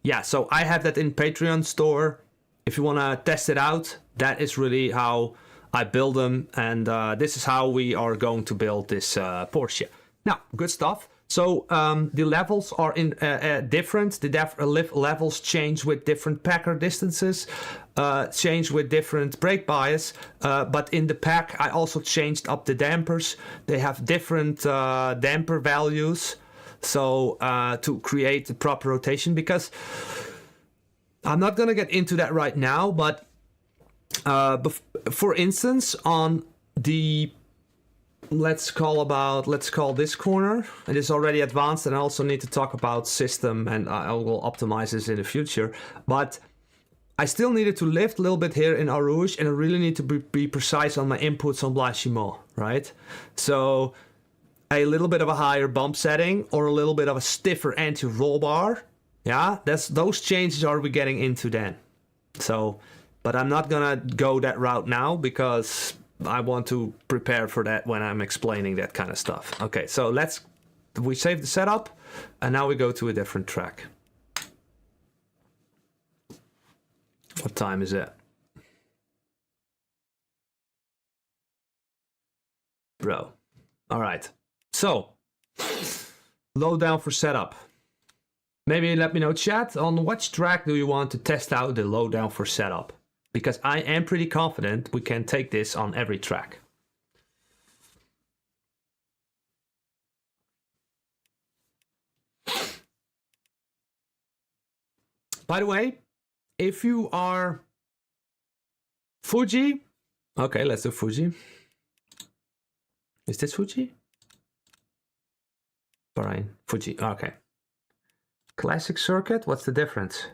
yeah, so I have that in Patreon store. If you want to test it out, that is really how I build them. And this is how we are going to build this Porsche. Now, good stuff. So the levels are different. The levels change with different packer distances, change with different brake bias. But in the pack, I also changed up the dampers. They have different damper values, so to create the proper rotation. Because I'm not going to get into that right now, but for instance, on the let's call this corner. It is already advanced, and I also need to talk about system, and I will optimize this in the future. But I still needed to lift a little bit here in Eau Rouge, and I really need to be precise on my inputs on Blanchiment, right? So a little bit of a higher bump setting or a little bit of a stiffer anti-roll bar. Yeah, those changes are we getting into then. So, but I'm not gonna go that route now because I want to prepare for that when I'm explaining that kind of stuff. Okay, so we save the setup, and now we go to a different track. What time is it? Bro. All right. So, load down for setup. Maybe let me know, chat, on which track do you want to test out the load down for setup? Because I am pretty confident we can take this on every track. By the way, if you are Fuji, okay, let's do Fuji. Is this Fuji? Bahrain, Fuji, okay. Classic circuit, what's the difference?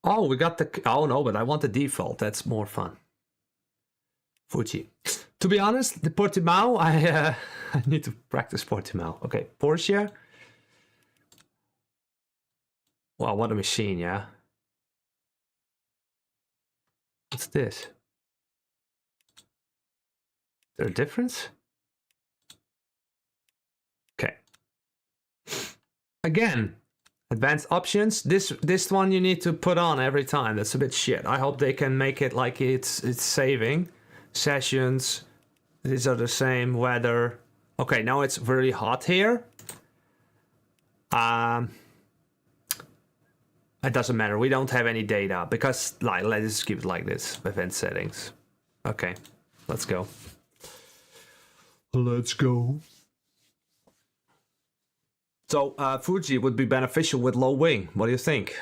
Oh, we got the... Oh, no, but I want the default. That's more fun. Fuji. To be honest, the Portimao, I need to practice Portimao. Okay, Porsche. Wow, what a machine, yeah? What's this? Is there a difference? Okay. Again, advanced options. This one you need to put on every time. That's a bit shit. I hope they can make it like it's saving. Sessions. These are the same. Weather. Okay, now it's very hot here. It doesn't matter. We don't have any data because let's just keep it like this. Event settings. Okay, let's go. Let's go. So Fuji would be beneficial with low wing. What do you think?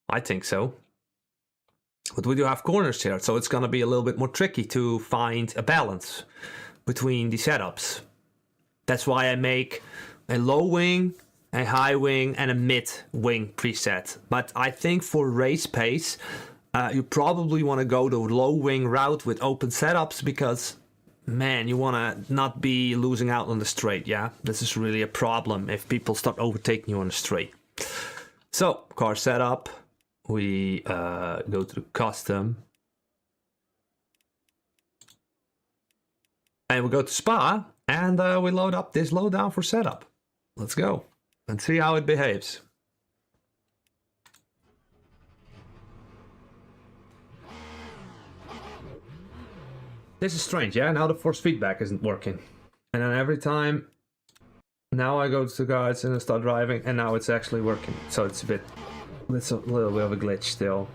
I think so. But we do have corners here, so it's going to be a little bit more tricky to find a balance between the setups. That's why I make a low wing, a high wing, and a mid wing preset. But I think for race pace, you probably want to go the low wing route with open setups because, man, you want to not be losing out on the straight, yeah? This is really a problem if people start overtaking you on the straight. So, car setup. We go to the custom. And we go to Spa, and we load up this load down for setup. Let's go and see how it behaves. This is strange, yeah? Now the force feedback isn't working. And then every time, now I go to the guides and I start driving, and now it's actually working. So it's a little bit of a glitch still,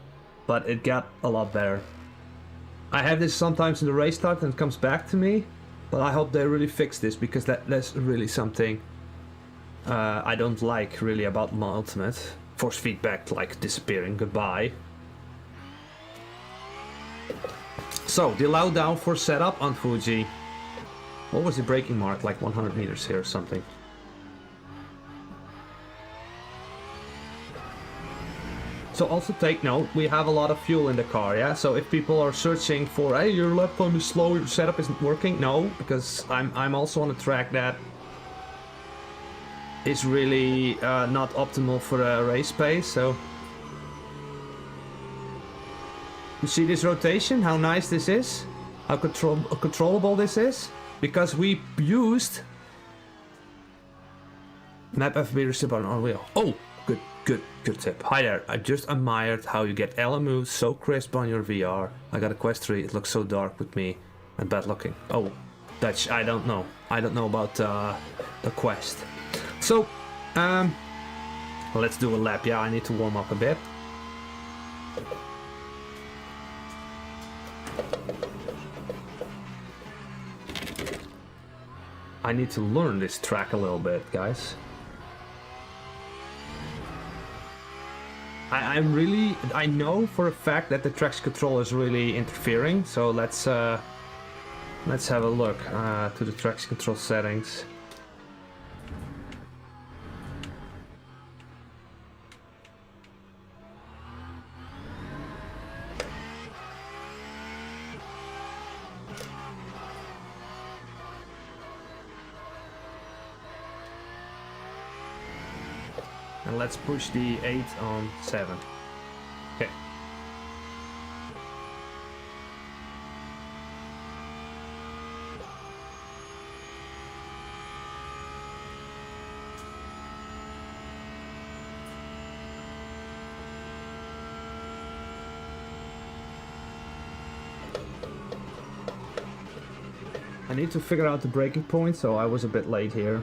but it got a lot better. I have this sometimes in the race start and it comes back to me, but I hope they really fix this because that's really something I don't like really about my Ultimate. Force feedback like disappearing, goodbye. So, the allow downforce setup on Fuji. What was the braking mark? Like 100 meters here or something. So also take note, we have a lot of fuel in the car, yeah? So if people are searching for, hey, your lap time is slow, your setup isn't working, no, because I'm also on a track that is really not optimal for a race pace, so... You see this rotation, how nice this is? How controllable this is? Because we used map FB receipt on our wheel. Oh, good tip. Hi there, I just admired how you get LMU so crisp on your VR. I got a Quest 3, it looks so dark with me and bad looking. Oh, Dutch, I don't know. I don't know about the Quest. So, let's do a lap. Yeah, I need to warm up a bit. I need to learn this track a little bit, guys. I know for a fact that the traction control is really interfering, so let's have a look to the traction control settings. And let's push the 8 on 7. Okay. I need to figure out the braking point, so I was a bit late here.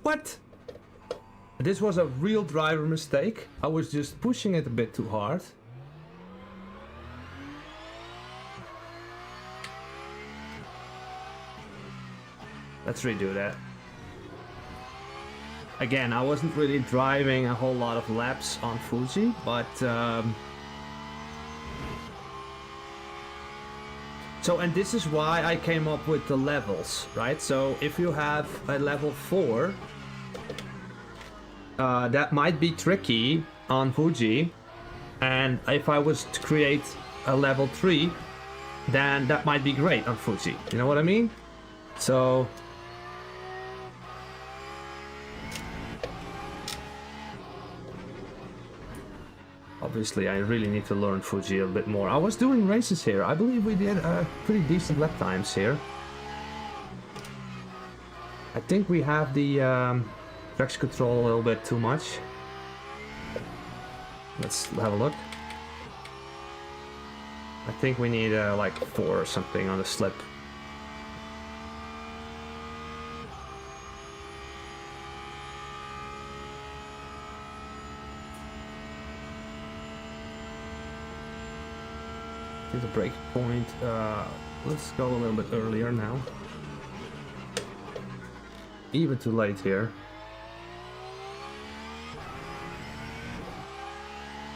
What? This was a real driver mistake. I was just pushing it a bit too hard. Let's redo that. Again, I wasn't really driving a whole lot of laps on Fuji, but so, and this is why I came up with the levels, right? So if you have a level 4, that might be tricky on Fuji, and if I was to create a level 3, then that might be great on Fuji. You know what I mean? So obviously I really need to learn Fuji a bit more. I was doing races here. I believe we did pretty decent lap times here. I think we have the traction control a little bit too much. Let's have a look. I think we need like 4 or something on the slip. I think the break point, let's go a little bit earlier now. Even too late here.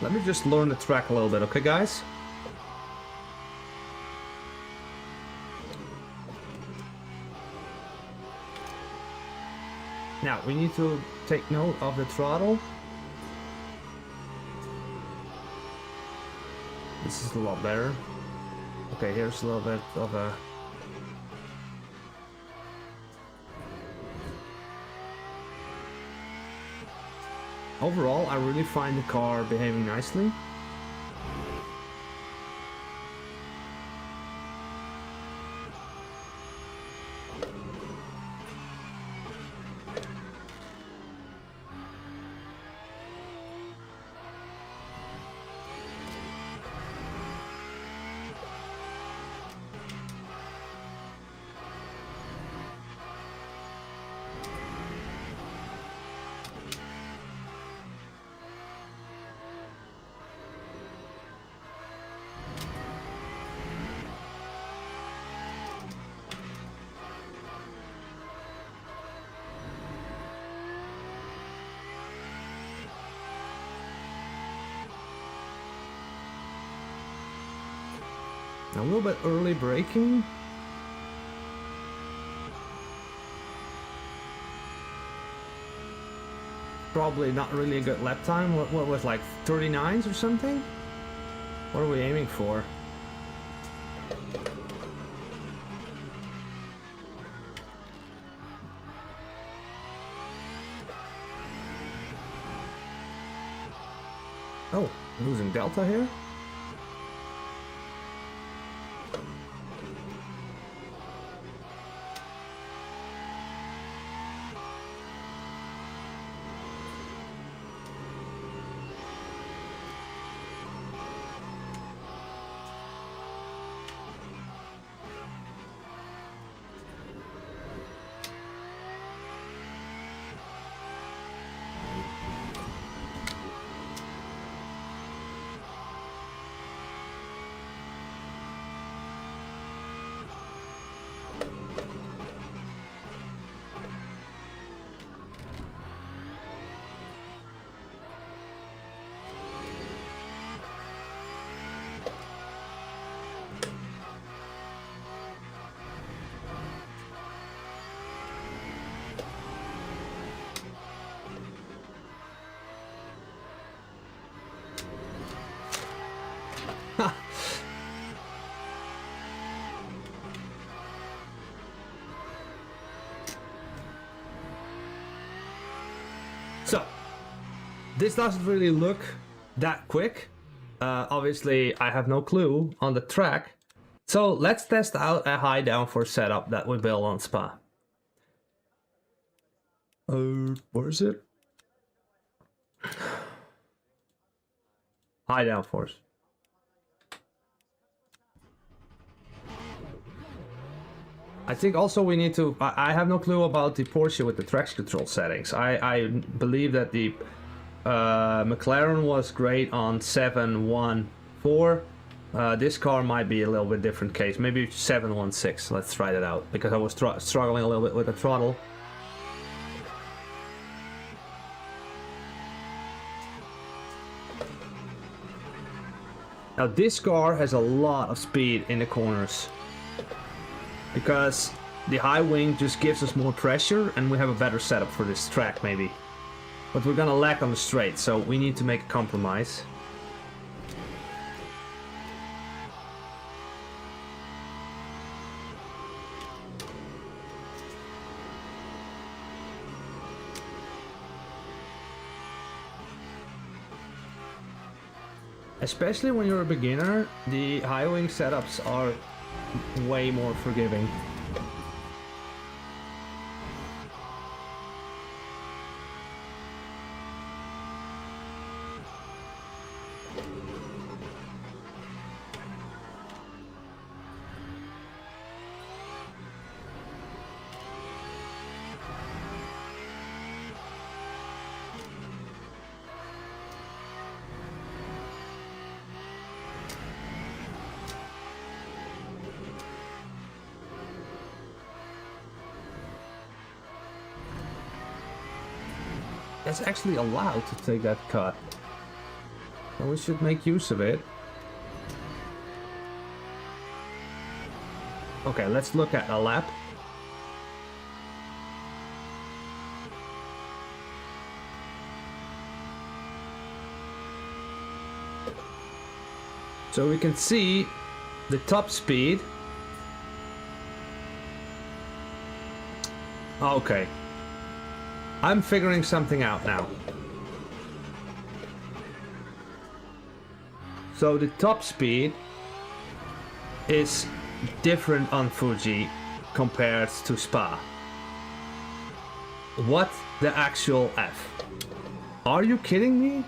Let me just learn the track a little bit, okay guys? Now, we need to take note of the throttle. This is a lot better. Okay, here's a little bit of a... Overall, I really find the car behaving nicely. A little bit early braking. Probably not really a good lap time. What was like 39s or something? What are we aiming for? Oh, losing delta here? So, this doesn't really look that quick. Obviously, I have no clue on the track. So let's test out a high downforce setup that we built on Spa. Where is it? High downforce. I think also we need to... I have no clue about the Porsche with the traction control settings. I believe that the McLaren was great on 714. This car might be a little bit different case. Maybe 716. Let's try that out. Because I was struggling a little bit with the throttle. Now this car has a lot of speed in the corners. Because the high wing just gives us more pressure and we have a better setup for this track maybe. But we're gonna lack on the straight, so we need to make a compromise. Especially when you're a beginner, the high wing setups are way more forgiving. It's actually allowed to take that cut. So we should make use of it. Okay, let's look at a lap. So we can see the top speed. Okay. I'm figuring something out now. So the top speed is different on Fuji compared to Spa. What the actual F? Are you kidding me?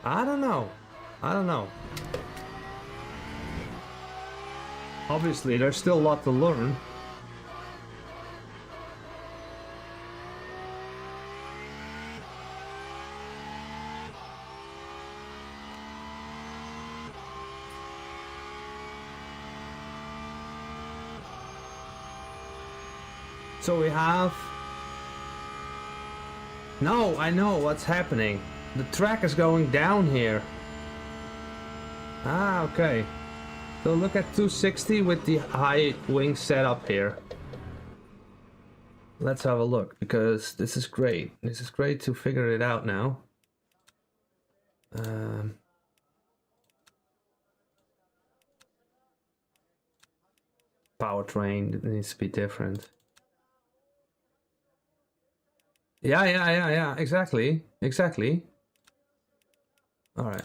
I don't know. I don't know. Obviously, there's still a lot to learn. So we have... No, I know what's happening. The track is going down here. Ah, okay. So look at 260 with the high wing setup here. Let's have a look, because this is great. This is great to figure it out now. Powertrain needs to be different. Yeah, exactly. Alright.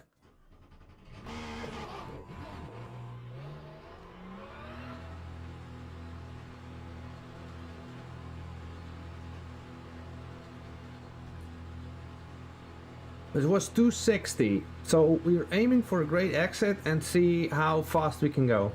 It was 260, so we're aiming for a great exit and see how fast we can go.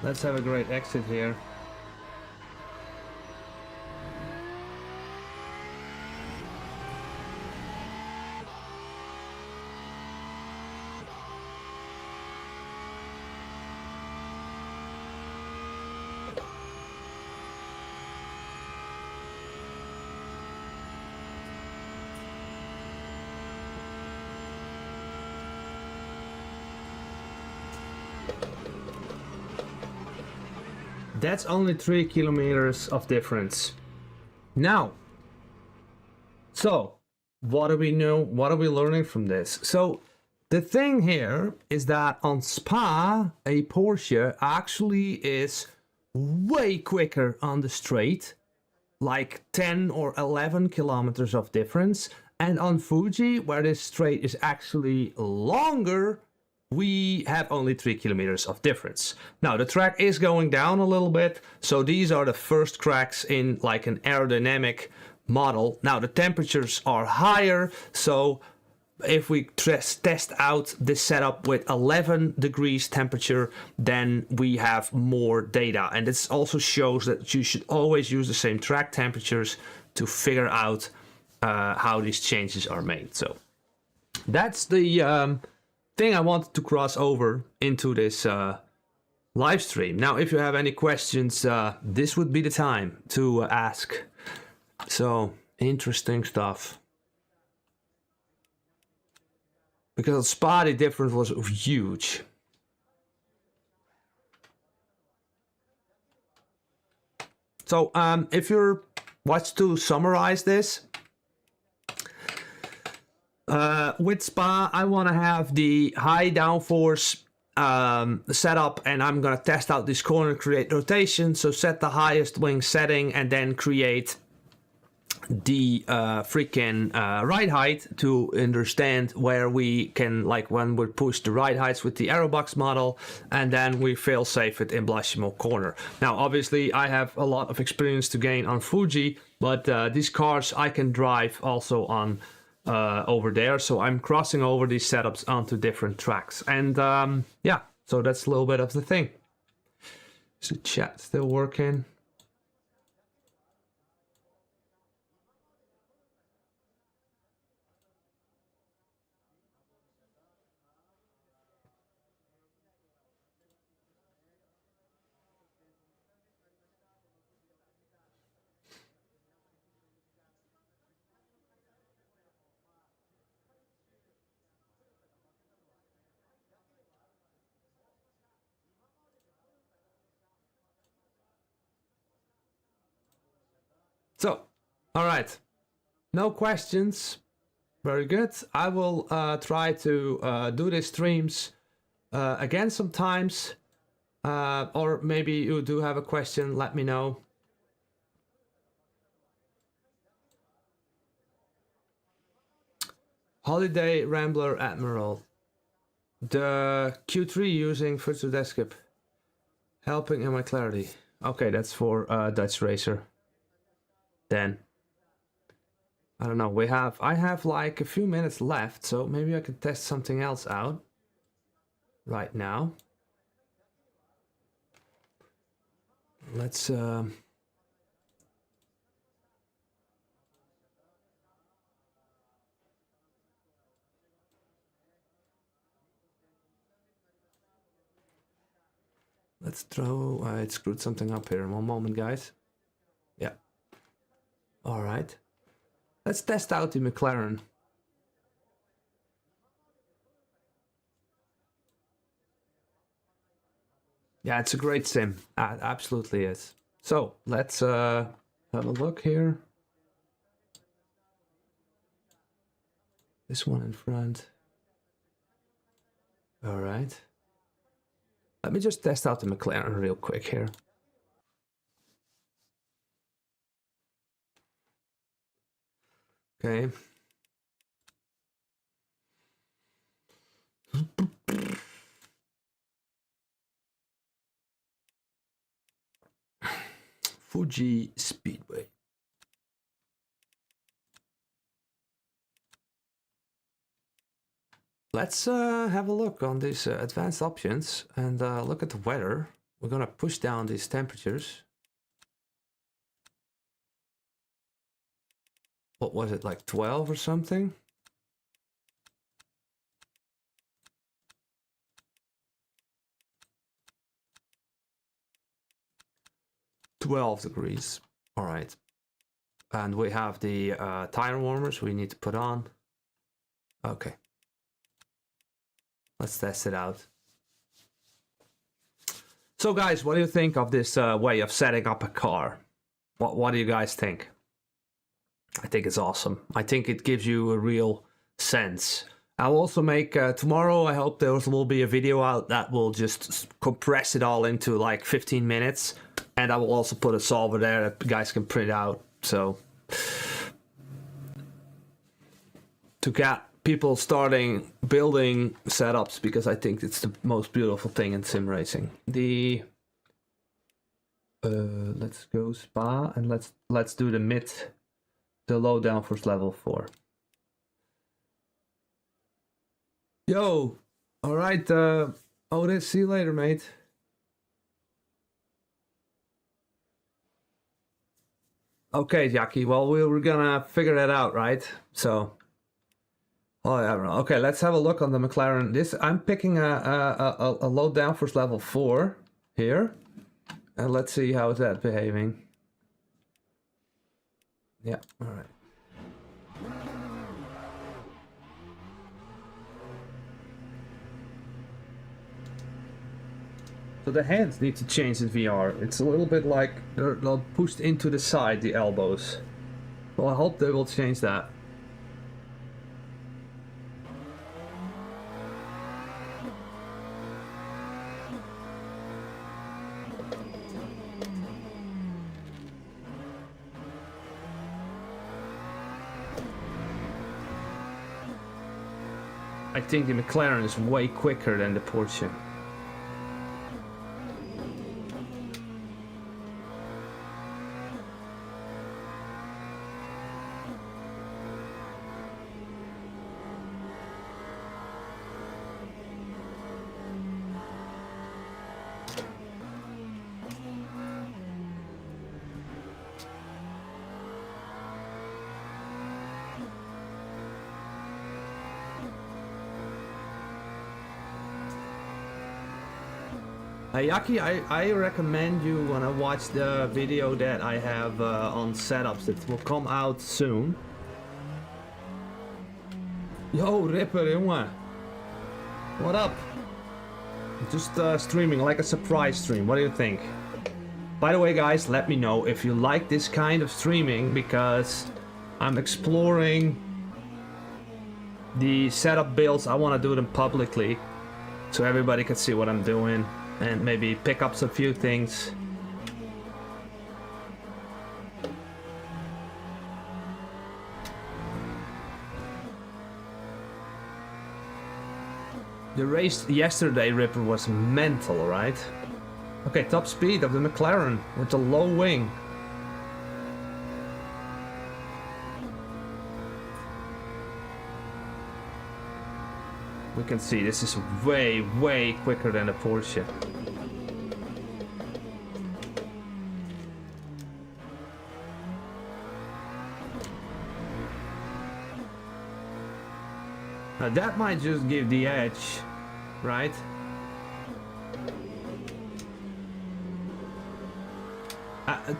Let's have a great exit here. That's only 3 kilometers of difference. Now, so what do we know? What are we learning from this? So the thing here is that on Spa, a Porsche actually is way quicker on the straight, like 10 or 11 kilometers of difference. And on Fuji, where this straight is actually longer, we have only 3 kilometers of difference. Now the track is going down a little bit, so these are the first cracks in like an aerodynamic model. Now the temperatures are higher, so if we test out this setup with 11 degrees temperature, then we have more data. And this also shows that you should always use the same track temperatures to figure out how these changes are made. So that's the thing I wanted to cross over into this live stream. Now, if you have any questions, this would be the time to ask. So, interesting stuff. Because Spa, the difference was huge. So, if you're what's to summarize this, with Spa, I want to have the high downforce setup, and I'm going to test out this corner, create rotation. So set the highest wing setting and then create the freaking ride height to understand where we can, like when we push the ride heights with the aerobox model, and then we fail safe it in Blasphemo Corner. Now obviously I have a lot of experience to gain on Fuji, but these cars I can drive also on over there, so I'm crossing over these setups onto different tracks. And yeah, so that's a little bit of the thing. Is the chat still working? So, all right, no questions. Very good. I will try to do these streams again sometimes, or maybe you do have a question, let me know. Holiday Rambler Admiral. The Q3 using virtual desktop. Helping in my clarity. Okay, that's for Dutch Racer. Then I don't know, I have like a few minutes left, so maybe I could test something else out right now. Let's throw, I screwed something up here. One moment, guys. Yeah. All right. Let's test out the McLaren. Yeah, it's a great sim. It absolutely is. So let's have a look here. This one in front. All right. Let me just test out the McLaren real quick here. Okay. Fuji Speedway. Let's have a look on these advanced options and look at the weather. We're gonna push down these temperatures. What was it, like 12 or something? $12. All right. And we have the tire warmers we need to put on. Okay. Let's test it out. So guys, what do you think of this way of setting up a car? What do you guys think? I think it's awesome. I think it gives you a real sense. I'll also make tomorrow, I hope there will be a video out that will just compress it all into like 15 minutes. And I will also put a solver there that you guys can print out. So to get people starting building setups, because I think it's the most beautiful thing in sim racing. The let's go Spa and let's do the low downforce level 4. Yo, all right, Otis, see you later, mate. Okay, Jackie, well, we're gonna figure that out, right? So, oh, I don't know. Okay, let's have a look on the McLaren. This, I'm picking a low downforce level 4 here. And let's see how is that behaving. Yeah, all right. So the hands need to change in VR. It's a little bit like they're pushed into the side, the elbows. Well, I hope they will change that. I think the McLaren is way quicker than the Porsche. Yaki, I recommend you wanna watch the video that I have on setups. It will come out soon. Yo, Ripper, jongen. What up? Just streaming like a surprise stream. What do you think? By the way, guys, let me know if you like this kind of streaming, because I'm exploring the setup builds. I want to do them publicly so everybody can see what I'm doing and maybe pick up some few things. The race yesterday, Ripper, was mental, right? Okay, top speed of the McLaren with the low wing. We can see this is way, way quicker than the Porsche. Now that might just give the edge, right?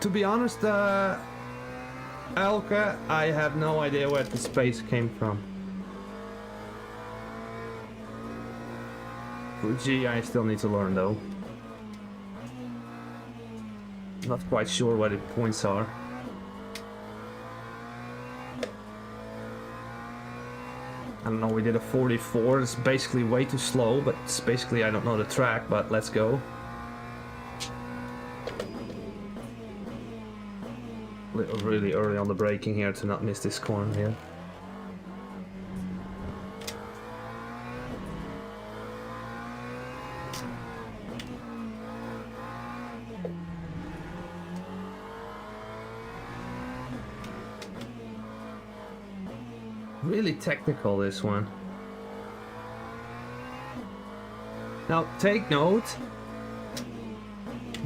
To be honest, Elke, I have no idea where the space came from. Fuji, I still need to learn though. Not quite sure what the points are. I don't know, we did a 44, it's basically way too slow, but it's basically, I don't know the track, but let's go. Really early on the braking here to not miss this corner here. Really technical, this one. Now take note,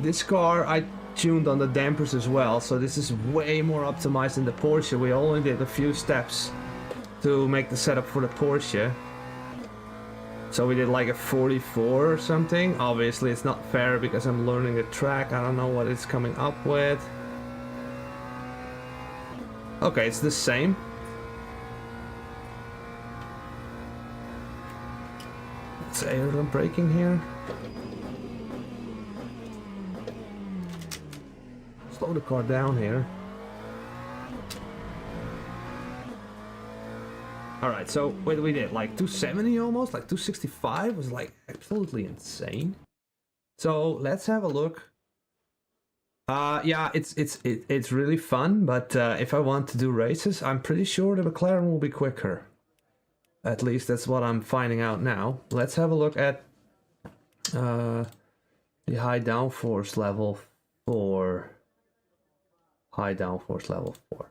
this car I tuned on the dampers as well, so this is way more optimized than the Porsche. We only did a few steps to make the setup for the Porsche. So we did like a 44 or something. Obviously it's not fair because I'm learning the track. I don't know what it's coming up with. Okay, it's the same. Let's air on braking here. Slow the car down here. Alright, so what we did, like 270 almost, like 265 was like absolutely insane. So let's have a look. Yeah, it's really fun, but if I want to do races, I'm pretty sure the McLaren will be quicker. At least that's what I'm finding out now. Let's have a look at the high downforce level 4. High downforce level 4.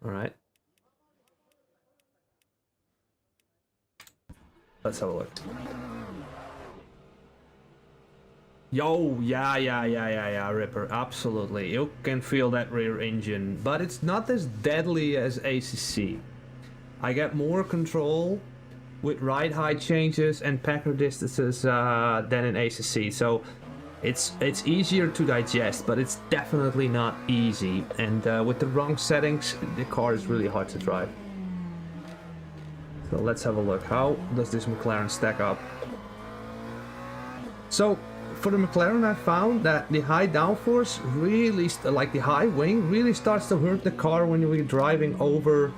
Alright. Let's have a look. Yo, yeah, Ripper, absolutely. You can feel that rear engine, but it's not as deadly as ACC. I get more control with ride height changes and packer distances than in ACC, so it's easier to digest, but it's definitely not easy. And with the wrong settings, the car is really hard to drive. So let's have a look. How does this McLaren stack up? So for the McLaren, I found that the high downforce really, like the high wing, really starts to hurt the car when you're driving over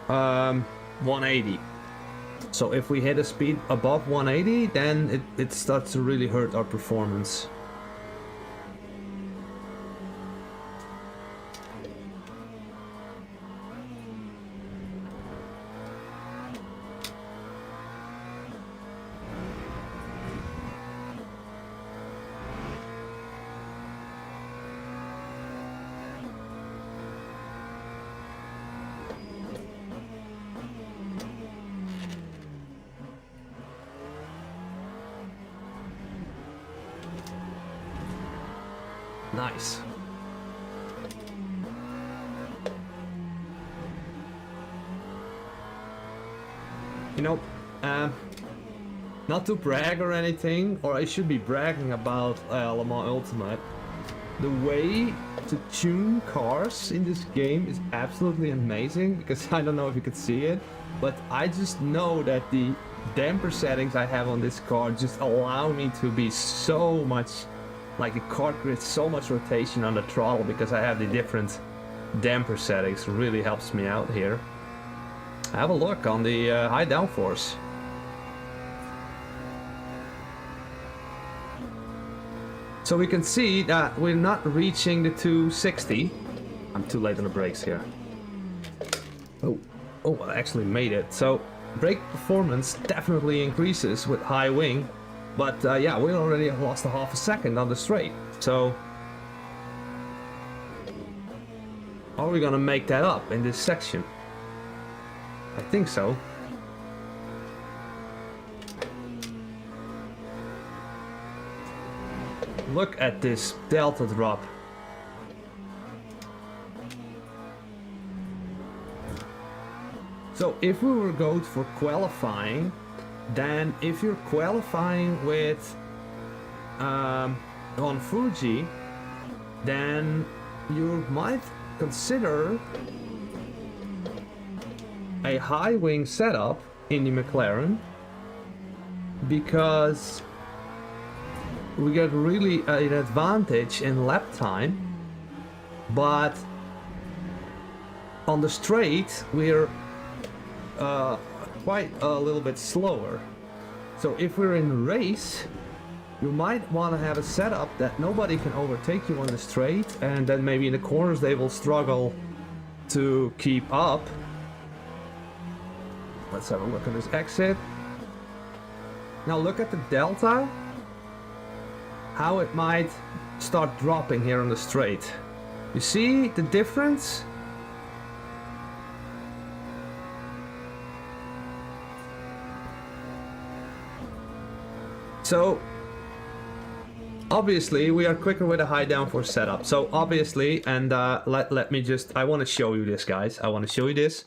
180. So if we hit a speed above 180, then it starts to really hurt our performance. Nice. You know, not to brag or anything, or I should be bragging about Le Mans Ultimate. The way to tune cars in this game is absolutely amazing, because I don't know if you could see it, but I just know that the damper settings I have on this car just allow me to be so much, like the car creates so much rotation on the throttle because I have the different damper settings. It really helps me out here. Have a look on the high downforce. So we can see that we're not reaching the 260. I'm too late on the brakes here. Oh, I actually made it. So brake performance definitely increases with high wing, but yeah, we already lost a half a second on the straight. So are we gonna make that up in this section? I think so. Look at this delta drop. So if we were going for qualifying, then if you're qualifying with on Fuji, then you might consider a high wing setup in the McLaren, because we get really an advantage in lap time, but on the straight we're quite a little bit slower. So if we're in a race, you might want to have a setup that nobody can overtake you on the straight, and then maybe in the corners they will struggle to keep up. Let's have a look at this exit. Now look at the delta, how it might start dropping here on the straight. You see the difference? So obviously we are quicker with a high downforce setup. So obviously, and let me just, I want to show you this, guys. I want to show you this,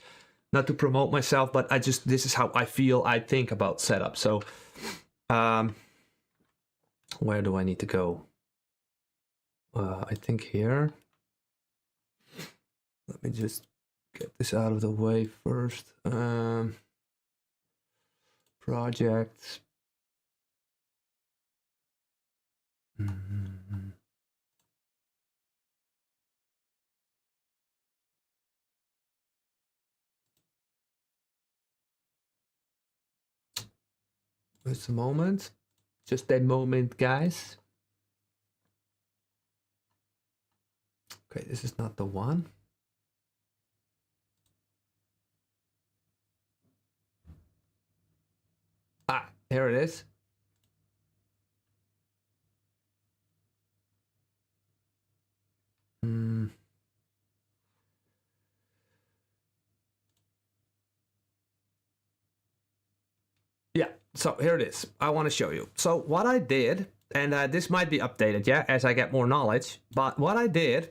not to promote myself, but this is how I feel, I think about setup. So where do I need to go? I think here. Let me just get this out of the way first. Projects. Just a moment. Just a moment, guys. Okay, this is not the one. Ah, here it is. Yeah, so here it is. I want to show you. So what I did, and this might be updated, yeah, as I get more knowledge, but what I did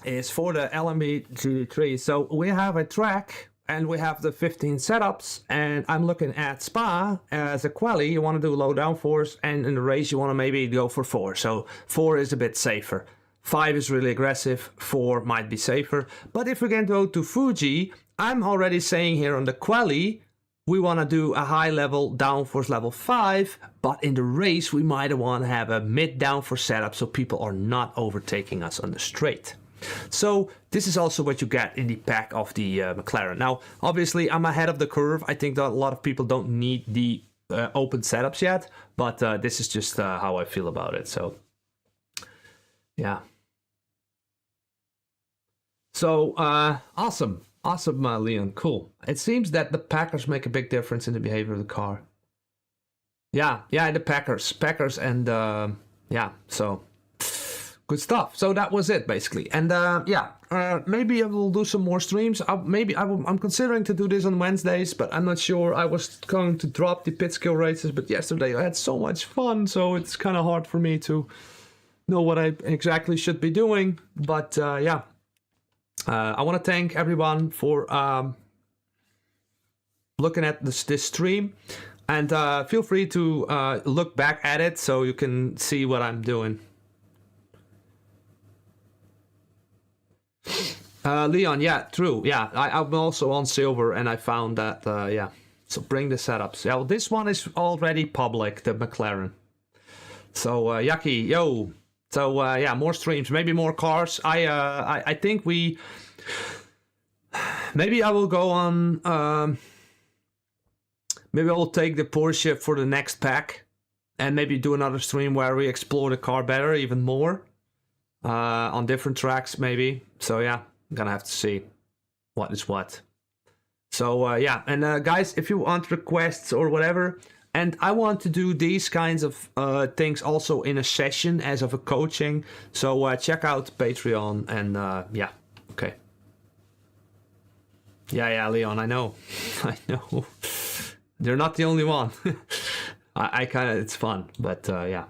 is for the LMU GT3, so we have a track and we have the 15 setups, and I'm looking at Spa as a quali. You want to do low downforce, and in the race you want to maybe go for 4. So 4 is a bit safer. 5 is really aggressive, 4 might be safer. But if we're going to go to Fuji, I'm already saying here on the quali, we want to do a high level downforce level 5, but in the race we might want to have a mid downforce setup so people are not overtaking us on the straight. So this is also what you get in the pack of the McLaren. Now, obviously I'm ahead of the curve. I think that a lot of people don't need the open setups yet, but this is just how I feel about it. So yeah. So awesome. Awesome, Leon. Cool. It seems that the Packers make a big difference in the behavior of the car. Yeah, the Packers and yeah, so good stuff. So that was it basically. And yeah, maybe I will do some more streams. I'm considering to do this on Wednesdays, but I'm not sure. I was going to drop the pit skill races, but yesterday I had so much fun, so it's kind of hard for me to know what I exactly should be doing. But yeah, I want to thank everyone for looking at this stream, and feel free to look back at it so you can see what I'm doing. Leon, yeah, true. Yeah, I'm also on silver, and I found that, yeah. So bring the setups. Yeah, well, this one is already public, the McLaren. So, Yaki, yo. So, yeah, more streams, maybe more cars. I think we... Maybe I will go on... maybe I will take the Porsche for the next pack. And maybe do another stream where we explore the car better, even more. On different tracks, maybe. So, yeah. I'm gonna have to see what is what. So yeah, and guys, if you want requests or whatever, and I want to do these kinds of things also in a session as of a coaching, so check out Patreon, and yeah, okay. Yeah, Leon, I know. I know. You're not the only one. I kind of, it's fun, but yeah.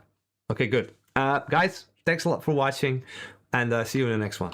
Okay, good. Guys, thanks a lot for watching, and see you in the next one.